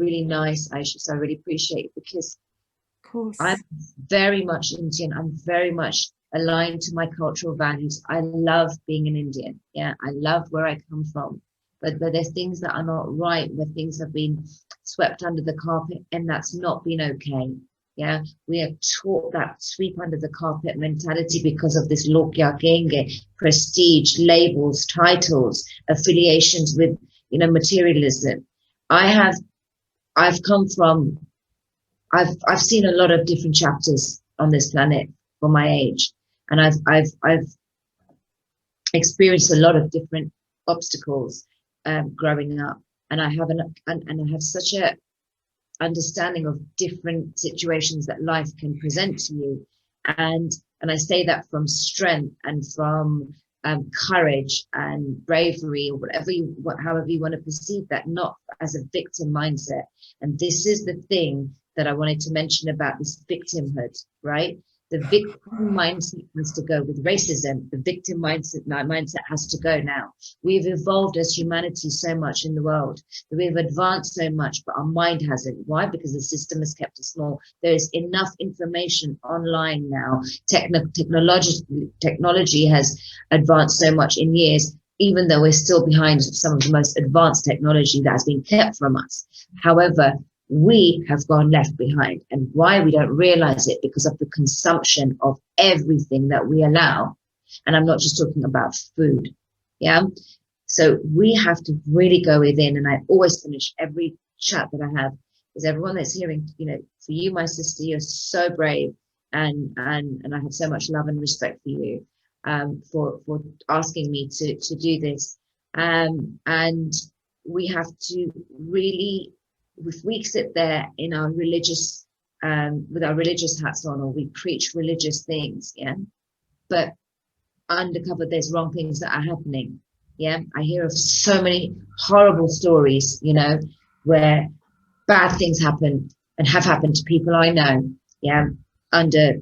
really nice, Aisha. So I really appreciate it, because of course, I'm very much Indian. I'm very much aligned to my cultural values. I love being an Indian. Yeah, I love where I come from. But there's things that are not right, where things have been swept under the carpet, and that's not been okay. Yeah, we are taught that sweep under the carpet mentality because of this lokya kenge, prestige, labels, titles, affiliations with materialism. I've seen a lot of different chapters on this planet for my age, and I've experienced a lot of different obstacles growing up, and I have such a understanding of different situations that life can present to you, and I say that from strength and from courage and bravery, or however you want to perceive that, not as a victim mindset. And this is the thing that I wanted to mention about this victimhood, right? The victim mindset has to go with racism. The victim mindset has to go now. We've evolved as humanity so much in the world. We've advanced so much, but our mind hasn't. Why? Because the system has kept us small. There is enough information online now. Technology has advanced so much in years, even though we're still behind some of the most advanced technology that has been kept from us. However, we have gone left behind. And why we don't realize it? Because of the consumption of everything that we allow. And I'm not just talking about food. Yeah. So we have to really go within. And I always finish every chat that I have is, everyone that's hearing, for you, my sister, you're so brave. And I have so much love and respect for you, for asking me to do this. And we have to really, if we sit there in our religious, with our religious hats on, or we preach religious things, yeah, but undercover there's wrong things that are happening. Yeah, I hear of so many horrible stories, where bad things happen and have happened to people I know, yeah, under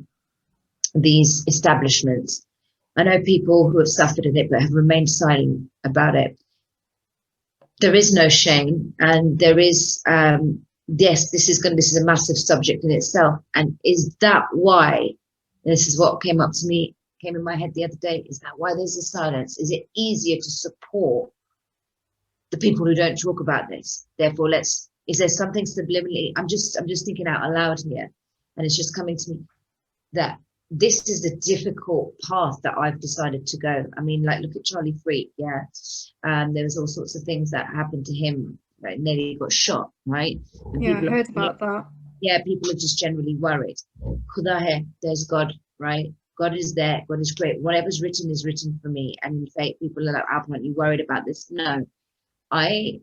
these establishments. I know people who have suffered in it but have remained silent about it. There is no shame, and there is, yes, this is a massive subject in itself. And is that why, this is what came in my head the other day, is that why there's a silence? Is it easier to support the people who don't talk about this? Therefore, is there something subliminally, I'm just thinking out aloud here, and it's just coming to me that this is the difficult path that I've decided to go. I mean, like, look at Charlie Freak, yeah. There was all sorts of things that happened to him, right? Nearly got shot, right? And yeah, I heard about that. Yeah, people are just generally worried. Khuda hai, there's God, right? God is there, God is great. Whatever's written is written for me. And in fact, people are like, aren't you worried about this? No, I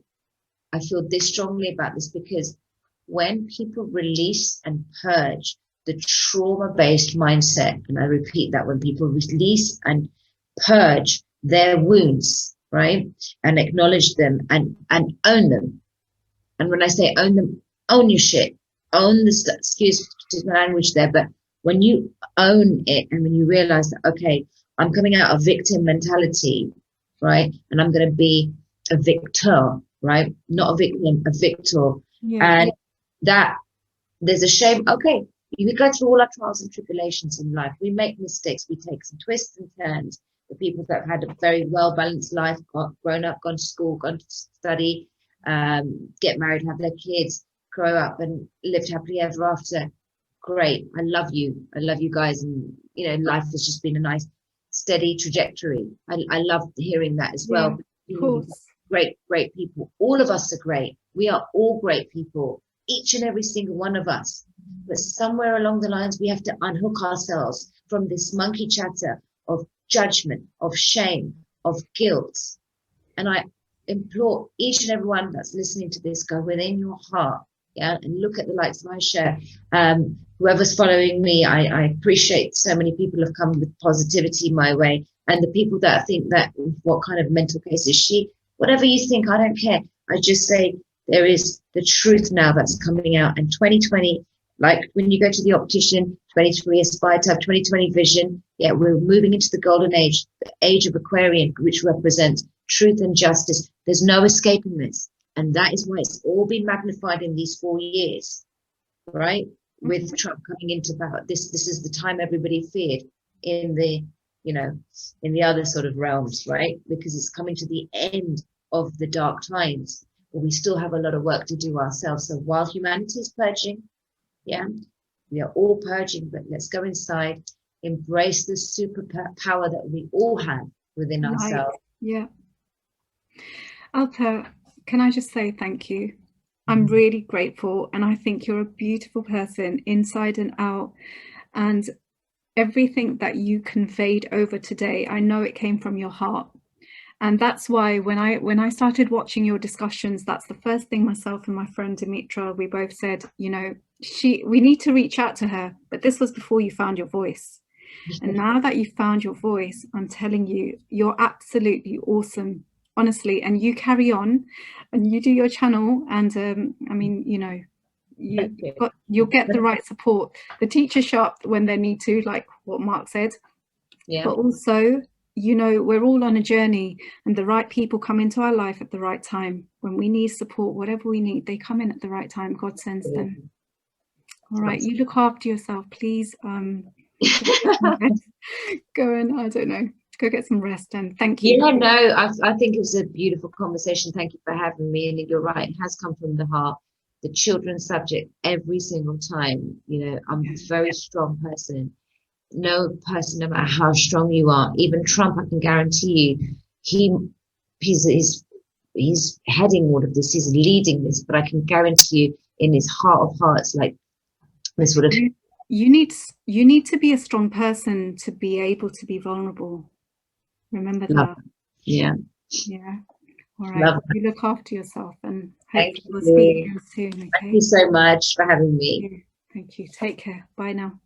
feel this strongly about this, because when people release and purge the trauma-based mindset, and I repeat that, when people release and purge their wounds, right, and acknowledge them and own them. And when I say own them, own your shit, own the excuse my language there, but when you own it and when you realize that, okay, I'm coming out of victim mentality, right? And I'm going to be a victor, right? Not a victim, a victor. Yeah. And that there's a shame. Okay, we go through all our trials and tribulations in life. We make mistakes. We take some twists and turns. The people that have had a very well-balanced life, grown up, gone to school, gone to study, get married, have their kids, grow up and lived happily ever after. Great. I love you. I love you guys. And, you know, life has just been a nice, steady trajectory. I love hearing that as well. Of course. Great people. All of us are great. We are all great people, each and every single one of us. But somewhere along the lines, we have to unhook ourselves from this monkey chatter of judgment, of shame, of guilt. And I implore each and every one that's listening to this, go within your heart, yeah, and look at the likes of Aisha. Whoever's following me, I appreciate so many people have come with positivity my way. And the people that think that, what kind of mental case is she? Whatever you think, I don't care. I just say there is the truth now that's coming out. And 2020, like when you go to the optician, 2020 aspire to have 2020 vision. Yeah, we're moving into the golden age, the age of Aquarian, which represents truth and justice. There's no escaping this. And that is why it's all been magnified in these 4 years, right? With Trump coming into power. This is the time everybody feared in the, you know, in the other sort of realms, right? Because it's coming to the end of the dark times, but we still have a lot of work to do ourselves. So while humanity is purging, yeah, we are all purging, but let's go inside, embrace the superpower that we all have within ourselves. Yeah. Alpa, can I just say thank you? I'm really grateful, and I think you're a beautiful person inside and out, and everything that you conveyed over today, I know it came from your heart. And that's why when I started watching your discussions, that's the first thing myself and my friend Dimitra, we both said, you know, we need to reach out to her. But this was before you found your voice. And now that you've found your voice, I'm telling you, you're absolutely awesome, honestly. And you carry on and you do your channel. And I mean, you know, you'll get the right support. The teachers show up when they need to, like what Mark said. Yeah. But also, you know, we're all on a journey, and the right people come into our life at the right time. When we need support, whatever we need, they come in at the right time. God sends them. All right, you look after yourself, please. Go and, I don't know, go get some rest, and thank you. Yeah, no, I think it was a beautiful conversation. Thank you for having me. And you're right, it has come from the heart. The children's subject every single time. You know, I'm a very strong person. No person, no matter how strong you are, even Trump, I can guarantee you, he's heading all of this, he's leading this, but I can guarantee you in his heart of hearts, like this sort of... You need to be a strong person to be able to be vulnerable. Remember that. Yeah. All right. You look after yourself, and hopefully we'll speak again soon. Okay? Thank you so much for having me. Thank you. Take care. Bye now.